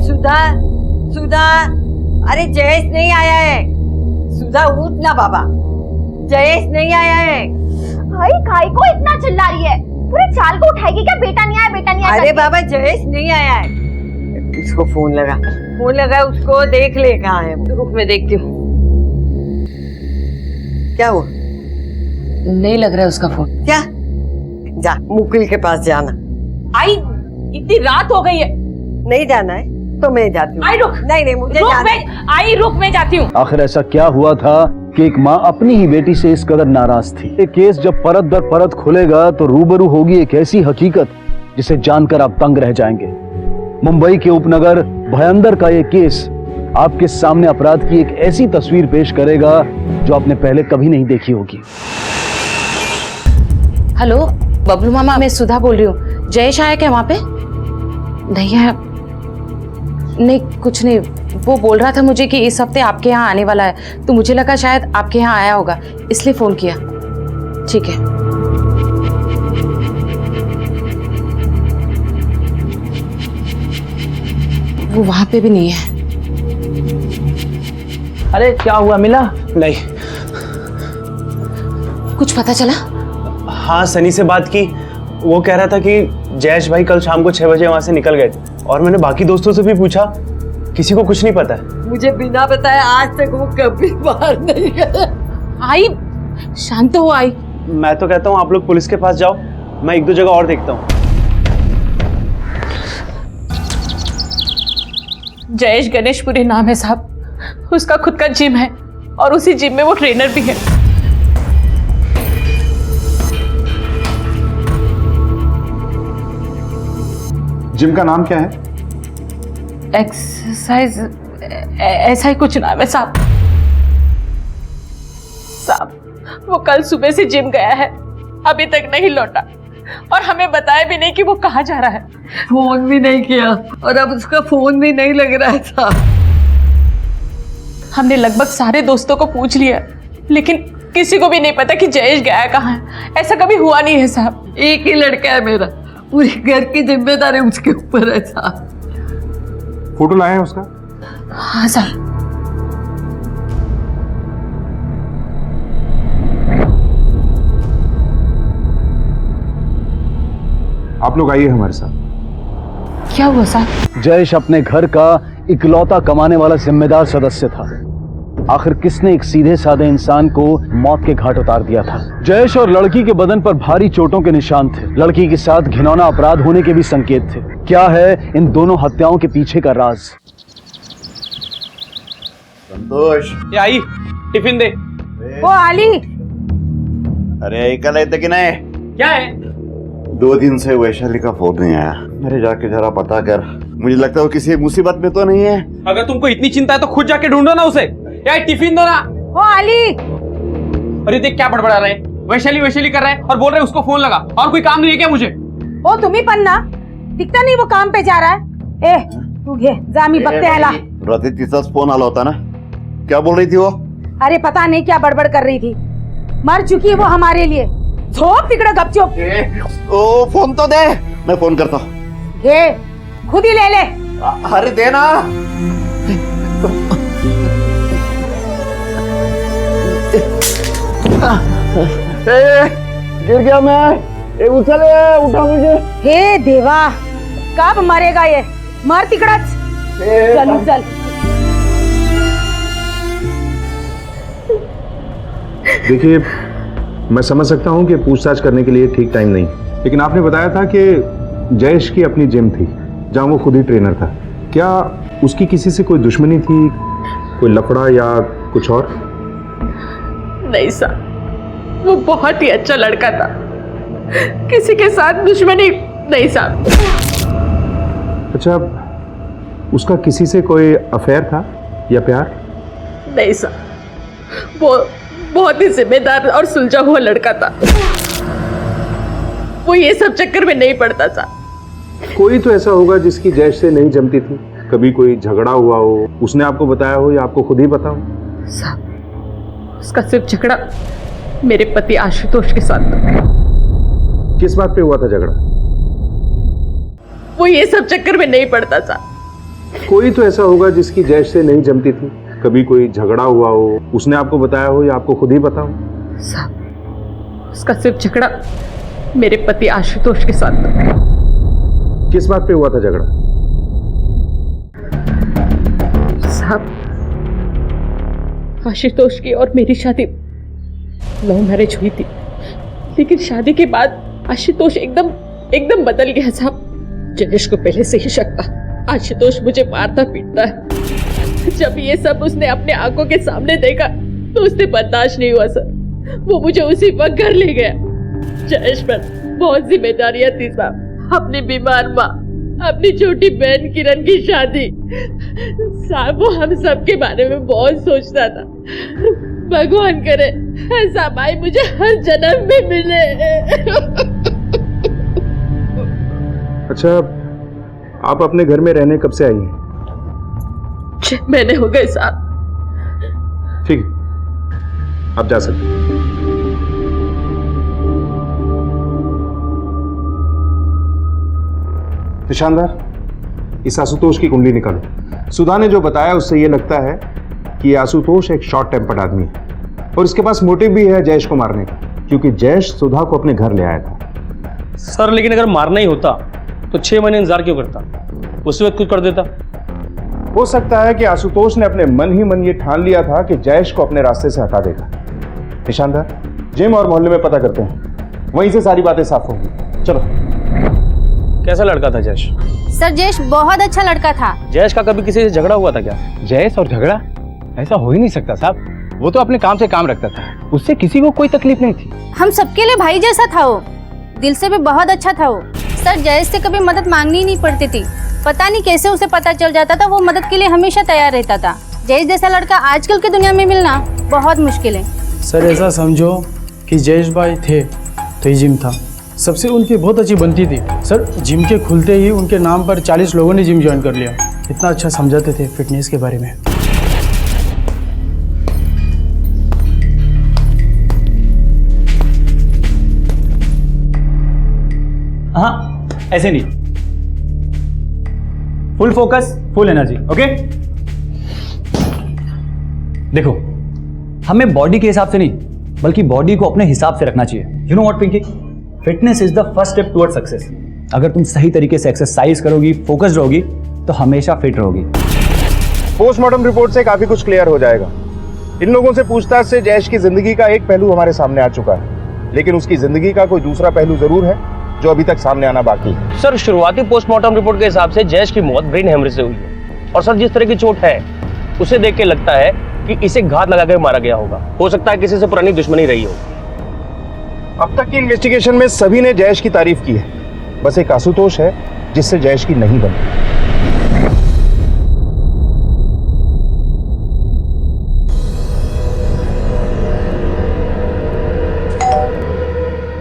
सुधा, सुधा, अरे जयेश नहीं आया है। सुधा उठ ना बाबा, जयेश नहीं आया है। भाई काय को इतना चिल्ला रही है? पूरे चाल को उठाएगी क्या? बेटा नहीं आया, बेटा नहीं आया। अरे बाबा जयेश नहीं आया है। उसको फोन लगा उसको, देख ले कहाँ है। रुक मैं देखती हूँ। क्या हुआ? नहीं लग रहा है उसका फोन। क्या? जा मुकुल के पास जाना। आई, इतनी रात हो गई है। नहीं जाना है तो मैं जाती हूँ। आई रुक। नहीं मुझे जाना है। आई रुक, मैं जाती हूँ। आखिर ऐसा क्या हुआ था कि एक माँ अपनी ही बेटी से इस कदर नाराज थी? ये केस जब परत दर परत खुलेगा तो रूबरू होगी एक ऐसी हकीकत जिसे जानकर आप तंग रह जाएंगे। मुंबई के उपनगर भयंदर का ये केस आपके सामने अपराध की एक ऐसी तस्वीर पेश करेगा जो आपने पहले कभी नहीं देखी होगी। हेलो बबलू मामा, मैं सुधा बोल रही हूँ। जयेश आया क्या वहाँ पे? नहीं है, नहीं कुछ नहीं। वो बोल रहा था मुझे कि इस हफ्ते आपके यहाँ आने वाला है, तो मुझे लगा शायद आपके यहाँ आया होगा, इसलिए फोन किया। ठीक है। वो वहां पे भी नहीं है। अरे क्या हुआ, मिला? नहीं। कुछ पता चला? हाँ, सनी से बात की। वो कह रहा था कि जयेश भाई कल शाम को 6 बजे वहां से निकल गए थे, और मैंने बाकी दोस्तों से भी पूछा, किसी को कुछ नहीं पता है। मुझे बिना बताए आज तक वो कभी बाहर नहीं गए। आई, शांत हो आई। मैं तो कहता हूँ आप लोग पुलिस के पास जाओ, मैं 1-2 जगह और देखता हूँ। जयेश गणेशपुरी नाम है साहब, उसका खुद का जिम है और उसी जिम में वो ट्रेनर भी है। जिम का नाम क्या है? एक्सरसाइज ऐसा ही कुछ नाम है साहब। साहब वो कल सुबह से जिम गया है, अभी तक नहीं लौटा, और हमें बताया भी नहीं कि वो कहाँ जा रहा है। फोन भी नहीं किया और अब उसका फोन भी नहीं लग रहा था। हमने लगभग सारे दोस्तों को पूछ लिया, लेकिन किसी को भी नहीं पता कि जयेश गया कहाँ है। ऐसा कभी हुआ नहीं है साहब। एक ही लड़का है मेरा, पूरी घर की जिम्मेदारी उसके ऊपर है साहब। फोटो लाए हैं उसका? हाँ साहब। आप लोग आइए हमारे साथ। क्या हुआ साहब? जयेश अपने घर का इकलौता कमाने वाला जिम्मेदार सदस्य था। आखिर किसने एक सीधे साधे इंसान को मौत के घाट उतार दिया था? जयेश और लड़की के बदन पर भारी चोटों के निशान थे। लड़की के साथ घिनौना अपराध होने के भी संकेत थे। क्या है इन दोनों हत्याओं के पीछे का राज? संतोष, ये आई, टिफिन दे। ओ आली, अरे कल आए थे कि नहीं? क्या है? 2 दिन से वैशाली का फोन नहीं आया। अरे जाके जरा पता कर, मुझे लगता है वो किसी मुसीबत में तो नहीं है। अगर तुमको इतनी चिंता है तो खुद जाके ढूंढो ना उसे। यार टिफिन दो ना। ओ आली, अरे देख क्या बड़बड़ा रहे, वैशाली वैशाली कर रहे हैं और बोल रहे उसको फोन लगा। और कोई काम नहीं है क्या मुझे? ओ तुम ही पन्ना, दिखता नहीं वो काम पे जा रहा है। ए तू घे जामी बत्ते हला। रात्री तिचाच फोन आला होता ना, क्या बोल रही थी वो? अरे पता नहीं क्या बड़बड़ कर रही थी। मर चुकी है वो हमारे लिए। झोंक तिकड़ा गपचुप। ओ फोन तो दे, मैं फोन करता हूँ। घे खुद ही ले ले। अरे देना। गिर गया मैं, उछल उठा मुझे। हे देवा, कब मरेगा ये? मर तिकड़ा। चल चल। देखिए, मैं समझ सकता हूँ कि पूछताछ करने के लिए ठीक टाइम नहीं, लेकिन आपने बताया था कि जयेश की अपनी जिम थी जहाँ वो खुद ही ट्रेनर था। क्या उसकी किसी से कोई दुश्मनी थी, कोई लफड़ा या कुछ और? नहीं साहब, वो बहुत ही अच्छा लड़का था, किसी के साथ दुश्मनी नहीं साहब। अच्छा, उसका किसी से कोई अफेयर था या प्यार? नहीं साहब, वो बहुत ही जिम्मेदार और सुलझा हुआ लड़का था। वो ये सब चक्कर में नहीं पड़ता था। कोई तो ऐसा होगा जिसकी जयेश से नहीं जमती थी, कभी कोई झगड़ा हुआ हो, उसने आपको बताया हो या आपको खुद ही पता हो? साहब, उसका सिर्फ झगड़ा मेरे पति आशुतोष के साथ था। किस बात पे हुआ था झगड़ा? वो ये सब चक्कर में नहीं पड़ता था। कोई तो ऐसा होगा जिसकी जयेश से नहीं जमती थी, कभी कोई झगड़ा हुआ हो, उसने आपको बताया हो या आपको खुद ही पता हो? साहब, उसका सिर्फ झगड़ा मेरे पति आशुतोष के साथ था। किस बात पे हुआ था झगड़ा? साहब, आशुतोष की और मेरी शादी लव मैरिज हुई थी, लेकिन शादी के बाद आशुतोष एकदम बदल गया साहब। जयेश को पहले से ही शक था आशुतोष मुझे मारता पीटता है। जब ये सब उसने अपने आंखों के सामने देखा तो उससे बर्दाश्त नहीं हुआ सर। वो मुझे उसी वक्त घर ले गया। जयेश पर बहुत जिम्मेदारियां थी साहब, अपनी बीमार माँ, अपनी छोटी बहन किरण की शादी। साहब, वो हम सब के बारे में बहुत सोचता था। भगवान करे ऐसा भाई मुझे हर जन्म में मिले। अच्छा, आप अपने घर में रहने कब से आई हैं? 6 महीने हो गए साहब। ठीक है, आप जा सकते हैं। निशानदार, इस आशुतोष की कुंडली निकालो। सुधा ने जो बताया उससे ये लगता है कि ये आशुतोष एक शॉर्ट टेम्पर्ड आदमी है और इसके पास मोटिव भी है जयेश को मारने का, क्योंकि जयेश सुधा को अपने घर ले आया था। सर लेकिन अगर मारना ही होता तो 6 महीने इंतजार क्यों करता, उसी वक्त कुछ कर देता। हो सकता है कि आशुतोष ने अपने मन ही मन ये ठान लिया था कि जयेश को अपने रास्ते से हटा देगा। निशानदार, जिम और मोहल्ले में पता करते हैं, वहीं से सारी बातें साफ होंगी। चलो। कैसा लड़का था जयेश? सर जयेश बहुत अच्छा लड़का था। जयेश का कभी किसी से झगड़ा हुआ था क्या? जयेश और झगड़ा ऐसा हो ही नहीं सकता साहब, वो तो अपने काम से काम रखता था, उससे किसी को कोई तकलीफ नहीं थी। हम सबके लिए भाई जैसा था वो, दिल से भी बहुत अच्छा था वो। सर जयेश से कभी मदद मांगनी ही नहीं पड़ती थी, पता नहीं कैसे उसे पता चल जाता था, वो मदद के लिए हमेशा तैयार रहता था। जयेश जैसा लड़का आजकल की दुनिया में मिलना बहुत मुश्किल है। सर ऐसा समझो कि जयेश भाई थे तो ये जिम था, सबसे उनकी बहुत अच्छी बनती थी। सर जिम के खुलते ही उनके नाम पर 40 लोगों ने जिम ज्वाइन कर लिया, इतना अच्छा समझाते थे फिटनेस के बारे में। हाँ ऐसे नहीं, full focus full energy. Okay देखो, हमें बॉडी के हिसाब से नहीं बल्कि बॉडी को अपने हिसाब से रखना चाहिए। You know what Pinky, fitness is the first step toward success. अगर तुम सही तरीके से एक्सरसाइज करोगी, फोकस्ड रहोगी तो हमेशा फिट रहोगी। पोस्टमार्टम रिपोर्ट से काफी कुछ क्लियर हो जाएगा। इन लोगों से पूछताछ से जयेश की जिंदगी का एक पहलू हमारे सामने आ चुका है, लेकिन उसकी जिंदगी का कोई दूसरा पहलू जरूर है जो अभी तक सामने आना बाकी है। सर शुरुआती पोस्टमार्टम रिपोर्ट के हिसाब से जयेश की मौत ब्रेन हेमरेज से हुई है, और सर जिस तरह की चोट है उसे देख के लगता है कि इसे घात लगाकर मारा गया होगा। हो सकता है किसी से पुरानी दुश्मनी रही हो। अब तक की इन्वेस्टिगेशन में सभी ने जयेश की तारीफ की है, बस एक आशुतोष है जिससे जयेश की नहीं बनी।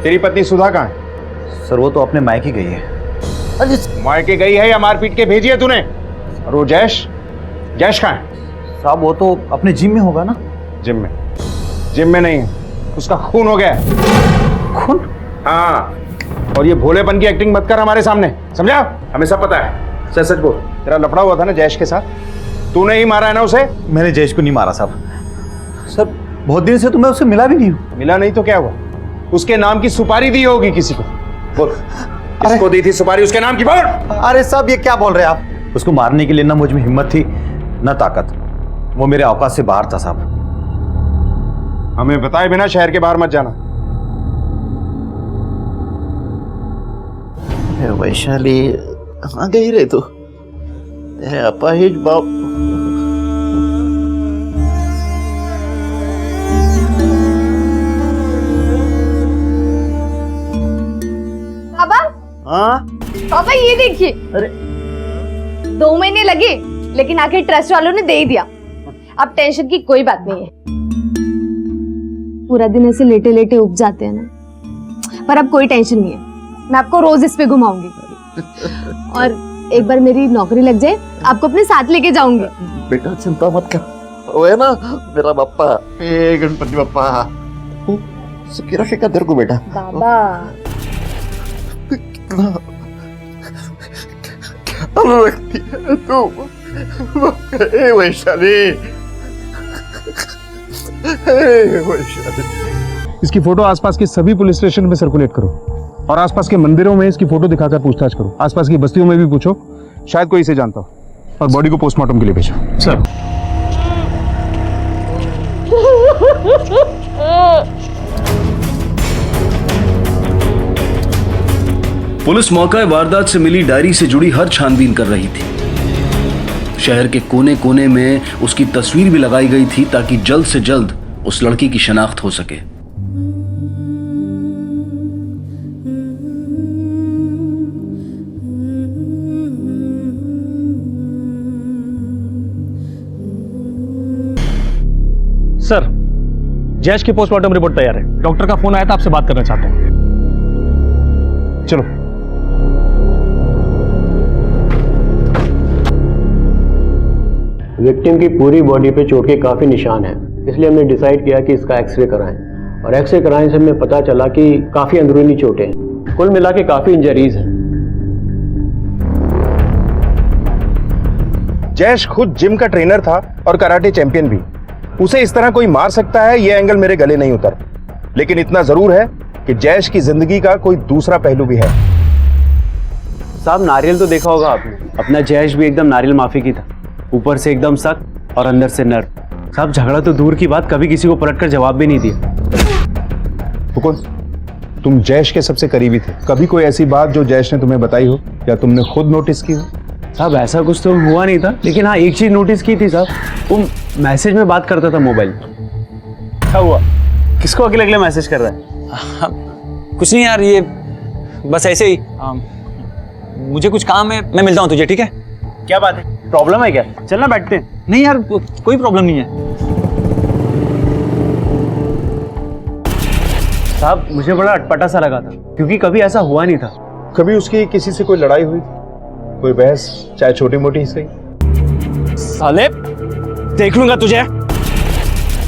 तेरी पत्नी सुधा कहाँ है? सर वो तो अपने मायके गई है। अरे मायके गई है या मारपीट के भेजी है तूने? और वो जयेश, जयेश कहाँ है? साहब वो तो अपने जिम में होगा ना। जिम में? जिम में नहीं है, उसका खून हो गया है। खून? हाँ, और ये भोलेपन की एक्टिंग मत कर हमारे सामने, समझा? हमें सब पता है। सच सच बोल, तेरा लफड़ा हुआ था ना जयेश के साथ, तूने ही मारा है ना उसे? मैंने जयेश को नहीं मारा साहब। सर बहुत दिन से तो मैं उससे मिला भी नहीं हूँ। मिला नहीं तो क्या हुआ? उसके नाम की सुपारी दी होगी किसी को। बोल, किसको दी थी सुपारी उसके नाम की? बोल। अरे साहब ये क्या बोल रहे हैं आप? उसको मारने के लिए ना मुझ में हिम्मत थी ना ताकत, वो मेरे औकात से बाहर था साहब। हमें बताए बिना शहर के बाहर मत जाना। वैशाली कहाँ गई रे तू? तेरे अपाहिज बाप। पापा, हाँ पापा ये देखिए। अरे 2 महीने लगे लेकिन आखिर ट्रस्ट वालों ने दे ही दिया। अब टेंशन की कोई बात नहीं है। पूरा दिन ऐसे लेटे लेटे उब जाते हैं ना, पर अब कोई टेंशन नहीं है। मैं आपको रोज इस पे घुमाऊंगी और एक बार मेरी नौकरी लग जाए आपको अपने साथ लेके जाऊंगी। बेटा चिंता मत कर, वो है ना मेरा बाप्पा, ए गणपति बाप्पा, सुखी रखेगा तेरे को बेटा। बाबा अब व्यक्ति है तू। ए वैशाली, ए वैशाली। इसकी फोटो आसपास के सभी पुलिस स्टेशन में सर्कुलेट करो और आसपास के मंदिरों में इसकी फोटो दिखाकर पूछताछ करो। आसपास की बस्तियों में भी पूछो, शायद कोई इसे जानता हो, और बॉडी को पोस्टमार्टम के लिए भेजो। सर पुलिस मौका वारदात से मिली डायरी से जुड़ी हर छानबीन कर रही थी। शहर के कोने कोने में उसकी तस्वीर भी लगाई गई थी ताकि जल्द से जल्द उस लड़की की शनाख्त हो सके। सर जयेश की पोस्टमार्टम रिपोर्ट तैयार है। डॉक्टर का फोन आया था, आपसे बात करना चाहते हैं। चलो। विक्टिम की पूरी बॉडी पे चोट के काफ़ी निशान हैं, इसलिए हमने डिसाइड किया कि इसका एक्सरे कराएं, और एक्सरे कराने से हमें पता चला कि काफ़ी अंदरूनी चोटें हैं। कुल मिला के काफ़ी इंजरीज हैं। जयेश खुद जिम का ट्रेनर था और कराटे चैंपियन भी। उसे इस तरह कोई मार सकता है, यह एंगल मेरे गले नहीं उतर। लेकिन इतना जरूर है कि जयेश की जिंदगी का कोई दूसरा पहलू भी है। साहब नारियल तो देखा होगा आपने, अपना जयेश भी एकदम नारियल माफी की था, ऊपर से एकदम सख्त और अंदर से नर्म। साहब झगड़ा तो दूर की बात, कभी किसी को पलटकर जवाब भी नहीं दिया। मुकुंद, तुम जयेश के सबसे करीबी थे, कभी कोई ऐसी बात जो जयेश ने तुम्हें बताई हो या तुमने खुद नोटिस की हो? साहब ऐसा कुछ तो हुआ नहीं था, लेकिन हाँ एक चीज नोटिस की थी साहब, वो मैसेज में बात करता था मोबाइल। क्या हुआ, किसको अकेले अकेले मैसेज कर रहा है? कुछ नहीं यार, ये बस ऐसे ही। मुझे कुछ काम है, मैं मिलता हूँ तुझे, ठीक है? क्या बात है, प्रॉब्लम है क्या? चलना बैठते हैं। नहीं यार, कोई प्रॉब्लम नहीं है। साहब मुझे बड़ा अटपटा सा लगा था, क्योंकि कभी ऐसा हुआ नहीं था। कभी उसकी किसी से कोई लड़ाई हुई थी, कोई बहस, चाहे छोटी मोटी ही सही? साले देख लूंगा तुझे।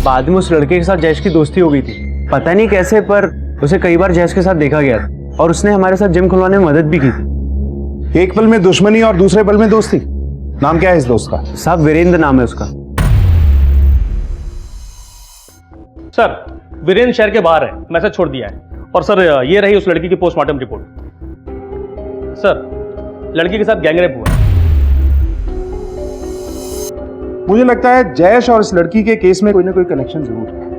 बाद में उस लड़के के साथ जयेश की दोस्ती हो गई थी, पता नहीं कैसे, पर उसे कई बार जयेश के साथ देखा गया था और उसने हमारे साथ जिम खुलवाने में मदद भी की थी। एक पल में दुश्मनी और दूसरे पल में दोस्ती। नाम क्या है इस दोस्त का? साहब वीरेंद्र नाम है उसका। सर वीरेंद्र शहर के बाहर है, मैसेज छोड़ दिया है। और सर ये रही उस लड़की की पोस्टमार्टम रिपोर्ट। सर लड़की के साथ गैंगरेप हुआ है। मुझे लगता है जयेश और इस लड़की के केस में कोई ना कोई कनेक्शन जरूर है।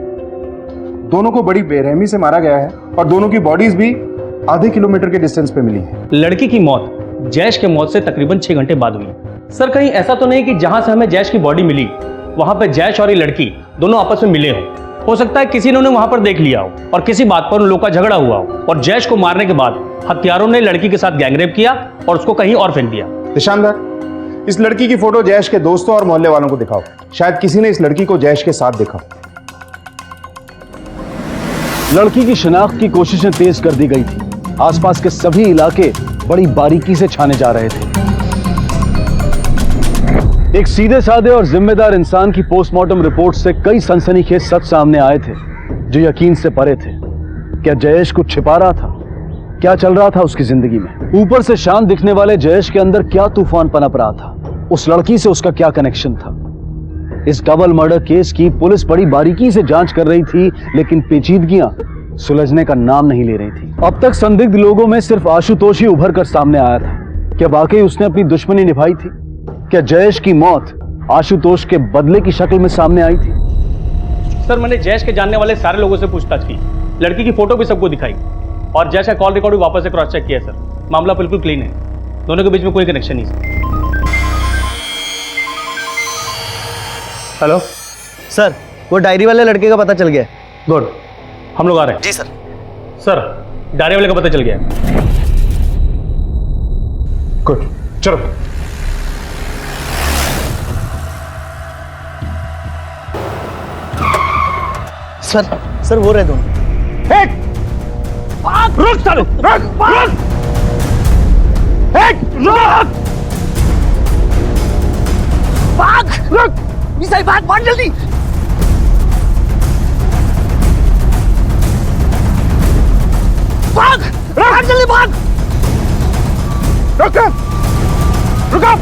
दोनों को बड़ी बेरहमी से मारा गया है और दोनों की बॉडीज भी आधे किलोमीटर के डिस्टेंस पे मिली है। लड़की की मौत जयेश के मौत से तकरीबन 6 घंटे बाद हुई। सर कहीं ऐसा तो नहीं कि जहां से हमें जयेश की बॉडी मिली वहां पे जयेश और ये लड़की दोनों आपस में मिले हो सकता है किसी ने उन्हें वहां पर देख लिया हो और किसी बात पर उन लोगों का झगड़ा हुआ हो और जयेश को मारने के बाद हत्यारों ने लड़की के साथ गैंगरेप किया और उसको कहीं और फेंक दिया। निशानदार, इस लड़की की फोटो जयेश के दोस्तों और मोहल्ले वालों को दिखाओ, शायद किसी ने इस लड़की को जयेश के साथ देखा। लड़की की शिनाख्त की कोशिशें तेज कर दी गई थी। आसपास के सभी इलाके बड़ी बारीकी से छाने जा रहे थे। एक सीधे साधे और जिम्मेदार इंसान की पोस्टमार्टम रिपोर्ट से कई सनसनीखेज सच सामने आए थे जो यकीन से परे थे। क्या जयेश कुछ छिपा रहा था? क्या चल रहा था उसकी जिंदगी में? ऊपर से शांत दिखने वाले जयेश के अंदर क्या तूफान पनप रहा था? उस लड़की से उसका क्या कनेक्शन था? इस डबल मर्डर केस की पुलिस बड़ी बारीकी से जांच कर रही थी, लेकिन पेचीदगियां सुलझने का नाम नहीं ले रही थी। अब तक संदिग्ध लोगों में सिर्फ आशुतोष ही उभर कर सामने आया था। क्या वाकई उसने अपनी दुश्मनी निभाई थी? क्या जयेश की मौत आशुतोष के बदले की शक्ल में सामने आई थी? सर मैंने जयेश के जानने वाले सारे लोगों से पूछताछ की, लड़की की फोटो भी सबको दिखाई और जयेश का कॉल रिकॉर्ड भी वापस से क्रॉस चेक किया सर। मामला बिल्कुल क्लीन है, दोनों के बीच में कोई कनेक्शन नहीं सर। हेलो सर, वो डायरी वाले लड़के का पता चल गया। गुड, हम लोग आ रहे हैं। जी सर। सर डायरी वाले का पता चल गया। गुड, चलो। सर वो रहे दोनों। रुक साले, रुक, रुक, रुक, भाग, रुक, मिसाइल भाग, भाग जल्दी। भाग, भाग जल्दी भाग। रुक, रुको।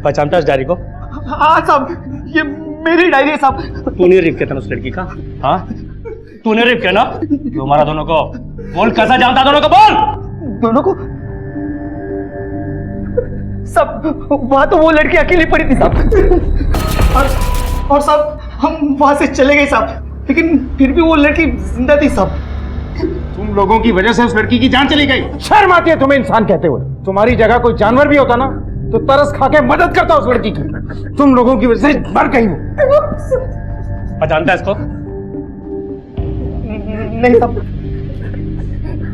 पहचानता है इस डायरी को? हाँ साहब, ये मेरी डायरी है साहब। तूने रेप किया था उस लड़की का? हाँ तूने रेप किया ना? क्यों मारा दोनों को? बोल, कैसा जानता दोनों को? बोल। दोनों को सब, वहां तो वो लड़की अकेली पड़ी थी साहब। और साहब हम वहां से चले गए साहब, लेकिन फिर भी वो लड़की जिंदा थी साहब। तुम लोगों की वजह से उस लड़की की जान चली गई। शर्म आती है तुम्हें इंसान कहते हुए? तुम्हारी जगह कोई जानवर भी होता ना तो तरस खा के मदद करता उस लड़की की। तुम लोगों की वजह से मर गई हो। पहचानता है इसको? नहीं साहब।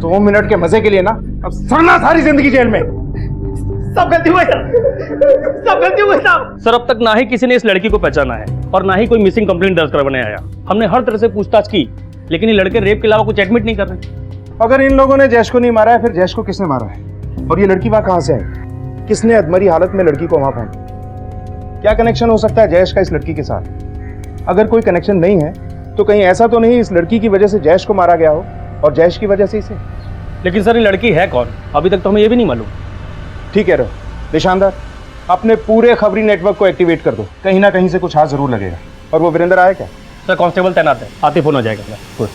2 मिनट के मजे के लिए ना अब सड़ना सारी जिंदगी जेल में। सब गलती हुई सर, सब गलती हुई साहब। सर अब तक ना ही किसी ने इस लड़की को पहचाना है और ना ही कोई मिसिंग कंप्लेंट दर्ज करवाने आया। हमने हर तरह से पूछताछ की, लेकिन ये लड़के रेप के अलावा कुछ एडमिट नहीं कर रहे। अगर इन लोगों ने जयेश को नहीं मारा है, फिर जयेश को किसने मारा है? और ये लड़की वहां कहां से आई? किसने अधमरी हालत में लड़की को वहां फेंका? क्या कनेक्शन हो सकता है जयेश का इस लड़की के साथ? अगर कोई कनेक्शन नहीं है तो कहीं ऐसा तो नहीं इस लड़की की वजह से जयेश को मारा गया हो और जयेश की वजह से इसे? लेकिन सर ये लड़की है कौन, अभी तक तो हमें ये भी नहीं मालूम। ठीक है निशानदार, अपने पूरे खबरी नेटवर्क को एक्टिवेट कर दो, कहीं ना कहीं से कुछ हाथ जरूर लगेगा। और वो वीरेंद्र आया क्या? सर कांस्टेबल तैनात है, आते फोन हो जाएगा। गुड।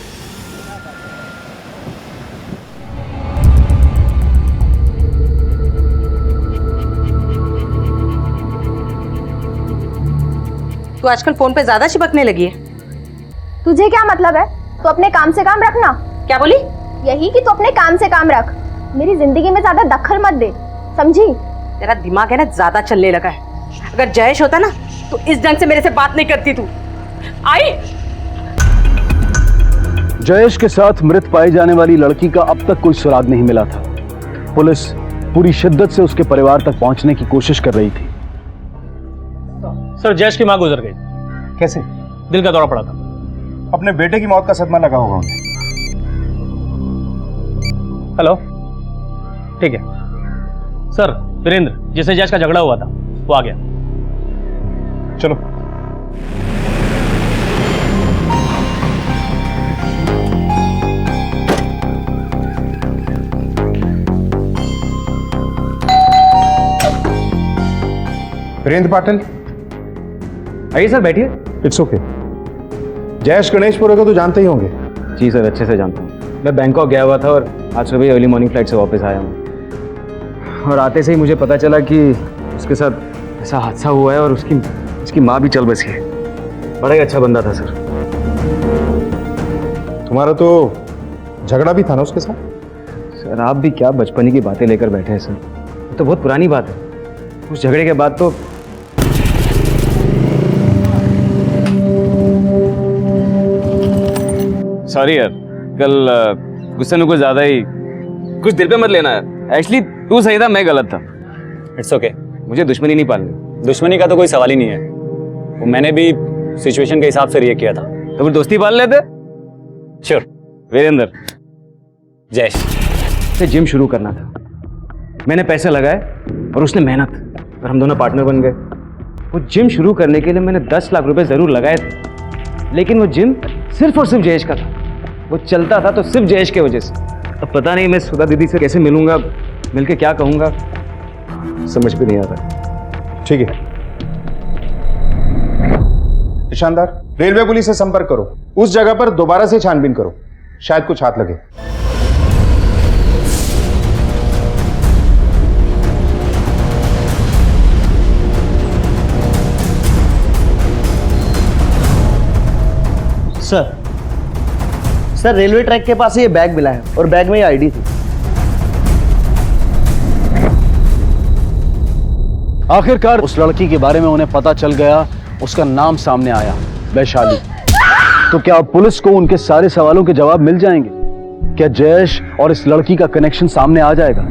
तू आजकल फोन पे ज्यादा चिपकने लगी है। तुझे क्या मतलब है? तो अपने काम से काम रखना। क्या बोली? यही कि तू अपने काम से काम रख, मेरी जिंदगी में ज्यादा दखल मत दे, समझी? तेरा दिमाग है ना ज्यादा चलने लगा है। अगर जयेश होता ना तो इस ढंग से मेरे से बात नहीं करती तू। आई जयेश के साथ मृत पाई जाने वाली लड़की का अब तक कोई सुराग नहीं मिला था। पुलिस पूरी शिद्दत से उसके परिवार तक पहुंचने की कोशिश कर रही थी। सर जयेश की मां गुजर गई। कैसे? दिल का दौरा पड़ा था। अपने बेटे की मौत का सदमा लगा होगा उन्हें। हेलो, ठीक है सर। वीरेंद्र जिससे जयेश का झगड़ा हुआ था वो आ गया। चलो। वीरेंद्र पाटिल, आइए सर बैठिए। It's okay. जयेश गणेशपुरा को तो जानते ही होंगे। जी सर, अच्छे से जानता हूँ। मैं बैंकॉक गया हुआ था और आज सुबह अर्ली मॉर्निंग फ्लाइट से वापस आया हूँ। और आते से ही मुझे पता चला कि उसके साथ ऐसा हादसा हुआ है और उसकी माँ भी चल बसी है। बड़ा ही अच्छा बंदा था सर। तुम्हारा तो झगड़ा भी था ना उसके साथ? सर आप भी क्या बचपन की बातें लेकर बैठे हैं सर, ये तो बहुत पुरानी बात है। उस झगड़े के बाद तो सॉरी यार, कल गुस्से में कुछ ज्यादा ही, कुछ दिल पे मत लेना है। एक्चुअली तू सही था, मैं गलत था। It's okay. मुझे दुश्मनी नहीं पालनी। दुश्मनी का तो कोई सवाल ही नहीं है। वो मैंने भी सिचुएशन के हिसाब से रिएक्ट किया था। तो फिर दोस्ती पाल लेते। श्योर। वीरेंद्र, जयेश से जिम शुरू करना था। मैंने पैसे लगाए और उसने मेहनत, और हम दोनों पार्टनर बन गए। वो जिम शुरू करने के लिए मैंने 10 लाख रुपए जरूर लगाए थे, लेकिन वो जिम सिर्फ और सिर्फ जयेश का था। वो चलता था तो सिर्फ जयेश के वजह से। अब पता नहीं मैं सुधा दीदी से कैसे मिलूंगा, मिलके क्या कहूंगा, समझ भी नहीं आ रहा। ठीक है ईशानदार, रेलवे पुलिस से संपर्क करो, उस जगह पर दोबारा से छानबीन करो, शायद कुछ हाथ लगे। सर रेलवे ट्रैक के पास ये बैग मिला है और बैग में ये आईडी थी। आखिरकार उस लड़की के बारे में उन्हें पता चल गया, उसका नाम सामने आया, वैशाली। तो क्या अब पुलिस को उनके सारे सवालों के जवाब मिल जाएंगे? क्या जयेश और इस लड़की का कनेक्शन सामने आ जाएगा?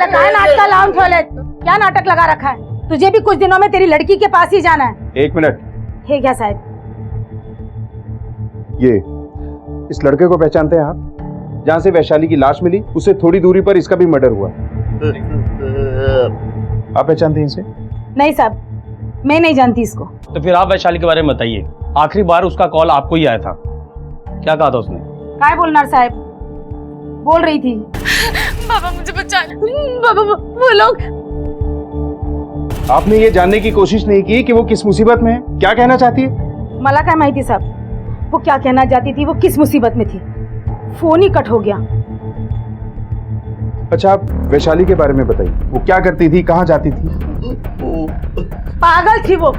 काय नाटक लावून ठेवले? क्या नाटक लगा रखा है? तुझे भी कुछ दिनों में तेरी लड़की के पास ही जाना है। 1 मिनट। हे क्या साहब? ये इस लड़के को पहचानते हैं आप? जहां से वैशाली की लाश मिली उससे थोड़ी दूरी पर इसका भी मर्डर हुआ। आप पहचानते हैं इसे? नहीं साहब, मैं नहीं जानती इसको। तो फिर आप वैशाली के बारे में बताइए। आखिरी बार उसका कॉल आपको ही आया था, क्या कहा था उसने? काय बोलना साहब, बोल रही थी बाबा मुझे बचाना, बाबा वो लोग। आपने ये जानने की कोशिश नहीं की कि वो किस मुसीबत में है, क्या कहना चाहती है? मला काय माहिती साहब, वो क्या कहना चाहती थी, वो किस मुसीबत में थी। फोन ही कट हो गया। अच्छा आप वैशाली के बारे में बताइए, वो क्या करती थी, कहाँ जाती थी? पागल थी वो